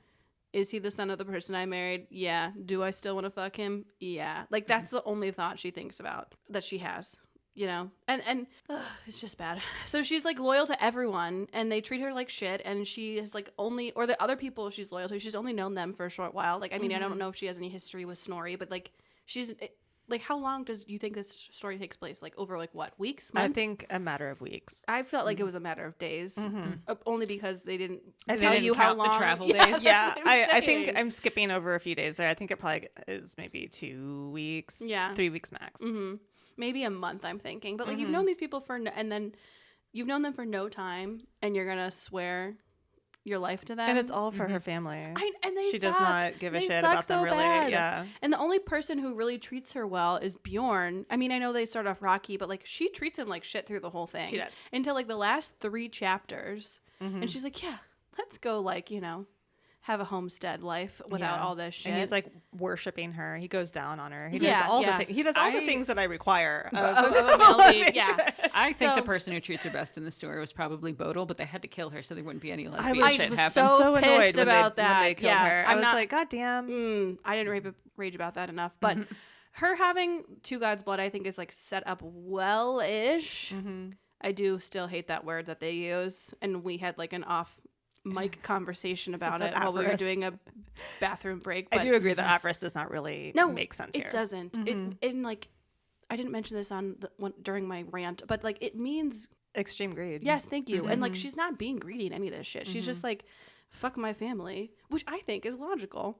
Is he the son of the person I married? Yeah. Do I still want to fuck him? Yeah. That's the only thought she thinks about that she has. And it's just bad. So she's loyal to everyone and they treat her like shit, and she is only, or the other people she's loyal to, she's only known them for a short while. I mean, I don't know if she has any history with Snorri, but she's how long does you think this story takes place? Over what, weeks, months? I think a matter of weeks. I felt like it was a matter of days, only because they didn't tell didn't you how long the travel days. Yeah, I think I'm skipping over a few days there. I think it probably is maybe 2 weeks. Yeah, 3 weeks max. Maybe a month, I'm thinking. But you've known these people and then you've known them for no time, and you're gonna swear your life to them, and it's all for her family. And she does not give a shit about them, really. Bad. Yeah. And the only person who really treats her well is Bjorn. I mean, I know they start off rocky, but she treats him like shit through the whole thing. She does until the last 3 chapters, and she's like, yeah, let's go, have a homestead life without all this shit. And he's worshiping her. He goes down on her. He does all the things. He does all the things that I require of a male lead. Yeah. I think the person who treats her best in the story was probably Bodil, but they had to kill her so there wouldn't be any lesbian shit happen. I was so annoyed about when they killed her. I was like, God damn. I didn't rage about that enough. But her having 2 gods' blood, I think, is set up well-ish. I do still hate that word that they use. And we had an off mic conversation about it while we were doing a bathroom break. But I do agree that avarice does not really make sense here. It doesn't. I didn't mention this during my rant, but it means extreme greed. Yes, thank you. And she's not being greedy in any of this shit. She's just fuck my family, which I think is logical.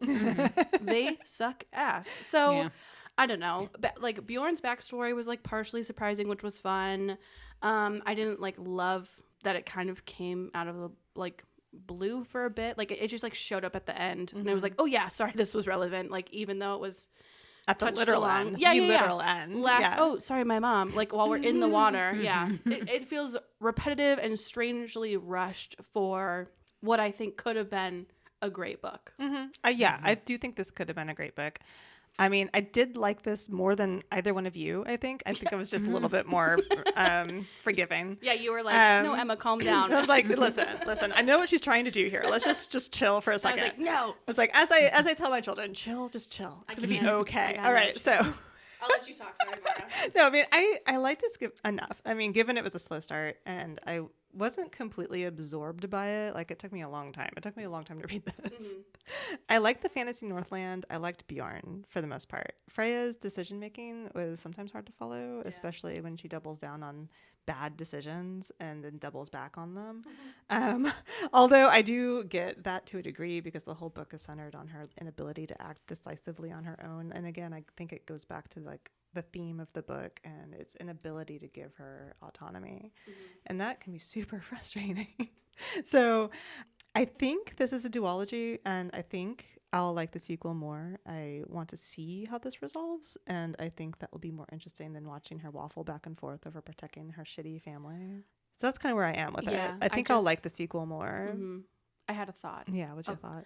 They suck ass. So I don't know. But Bjorn's backstory was partially surprising, which was fun. I didn't love that it kind of came out of the blue for a bit. It just showed up at the end, and it was oh yeah, sorry, this was relevant. Even though it was at the literal end. Literal end. Oh, sorry, my mom. While we're in the water. Yeah, it feels repetitive and strangely rushed for what I think could have been a great book. I do think this could have been a great book. I mean, I did like this more than either one of you, I think. I think I was just a little bit more forgiving. Yeah, you were no, Emma, calm down. I'm listen, I know what she's trying to do here. Let's just chill for a second. I was no. It's as I tell my children, just chill. It's going to be okay. All right, so... I'll let you talk. Sorry, Maura. No, I mean, I liked this enough. I mean, given it was a slow start and I wasn't completely absorbed by it. It took me a long time. It took me a long time to read this. I liked the fantasy Northland. I liked Bjorn for the most part. Freya's decision making was sometimes hard to follow, especially when she doubles down on bad decisions and then doubles back on them. Although I do get that to a degree because the whole book is centered on her inability to act decisively on her own. And again, I think it goes back to the theme of the book and its inability to give her autonomy. And that can be super frustrating. So I think this is a duology, and I think I'll like the sequel more. I want to see how this resolves, and I think that will be more interesting than watching her waffle back and forth over protecting her shitty family. So that's kind of where I am with it. I think I'll like the sequel more. I had a thought. Yeah, what's your thought?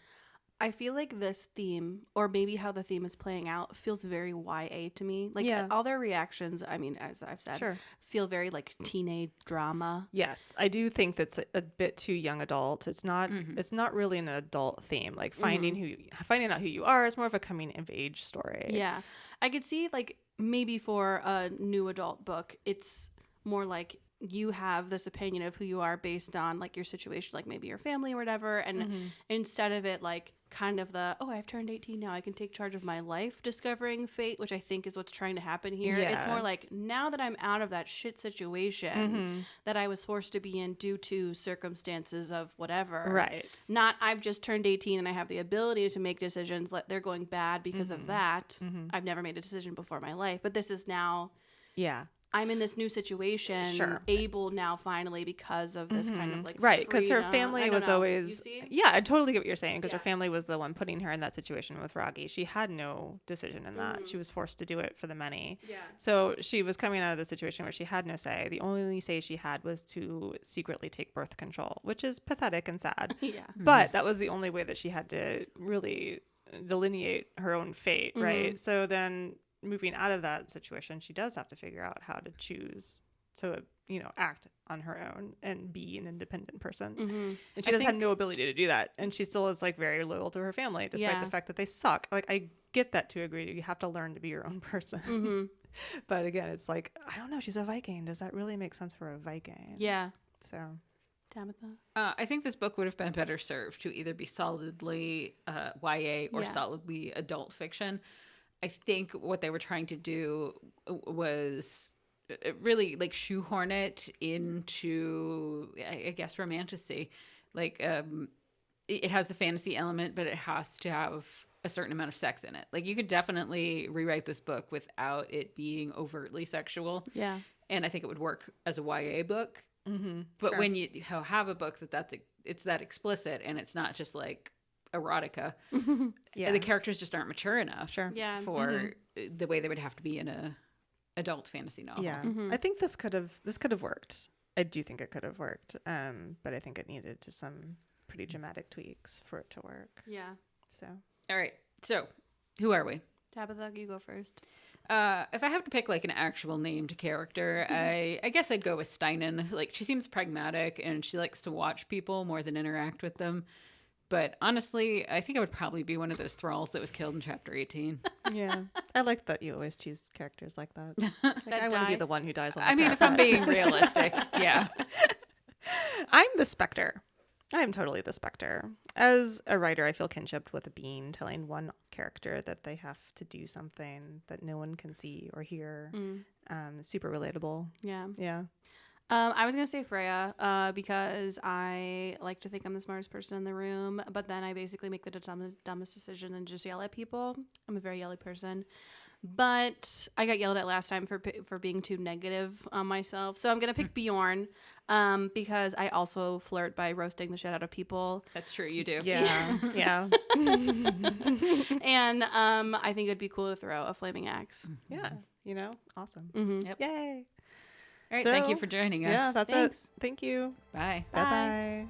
I feel like this theme, or maybe how the theme is playing out, feels very YA to me. Like all their reactions, I mean, as I've said, feel very like teenage drama. Yes, I do think that's a bit too young adult. It's not. It's not really an adult theme. Like finding out who you are is more of a coming of age story. Yeah, I could see like maybe for a new adult book, it's more like you have this opinion of who you are based on like your situation, like maybe your family or whatever, and instead of it like kind of the I've turned 18 now, I can take charge of my life, discovering fate, which I think is what's trying to happen here. It's more like, now that I'm out of that shit situation that I was forced to be in due to circumstances of whatever, right? Not I've just turned 18 and I have the ability to make decisions, they're going bad because of that. I've never made a decision before in my life, but this is now I'm in this new situation, able now finally because of this kind of like right, because her family was always I totally get what you're saying, because her family was the one putting her in that situation with Raggi. She had no decision in that. She was forced to do it for the money. So she was coming out of the situation where she had no say. The only say she had was to secretly take birth control, which is pathetic and sad. But that was the only way that she had to really delineate her own fate, right? So then moving out of that situation, she does have to figure out how to choose to, act on her own and be an independent person. And she does have no ability to do that. And she still is like very loyal to her family, despite the fact that they suck. Like, I get that to a degree. You have to learn to be your own person. But again, it's like, I don't know. She's a Viking. Does that really make sense for a Viking? Yeah. So, Tabitha? I think this book would have been better served to either be solidly YA or solidly adult fiction. I think what they were trying to do was really like shoehorn it into, I guess, romantasy. Like it has the fantasy element, but it has to have a certain amount of sex in it. Like you could definitely rewrite this book without it being overtly sexual. Yeah. And I think it would work as a YA book. But when you have a book it's that explicit and it's not just like erotica, the characters just aren't mature enough for the way they would have to be in a adult fantasy novel. I think this could have worked. I do think it could have worked, but I think it needed just some pretty dramatic tweaks for it to work. So all right, so who are we? Tabitha, you go first. If I have to pick like an actual named character, I guess I'd go with Steinen. Like she seems pragmatic and she likes to watch people more than interact with them. But honestly, I think I would probably be one of those thralls that was killed in chapter 18. Yeah. I like that you always choose characters like that. Like, I want to be the one who dies on the parapet. If I'm being realistic, yeah. I'm the Spectre. I am totally the Spectre. As a writer, I feel kinship with a being telling one character that they have to do something that no one can see or hear. Super relatable. Yeah. I was going to say Freya because I like to think I'm the smartest person in the room, but then I basically make the dumbest decision and just yell at people. I'm a very yelly person. But I got yelled at last time for being too negative on myself. So I'm going to pick Bjorn because I also flirt by roasting the shit out of people. That's true. You do. Yeah. Yeah. And I think it'd be cool to throw a flaming axe. Yeah. Awesome. Yep. Yay. All right. Thank you for joining us. Yeah, that's Thanks. it. Thank you. Bye. Bye-bye.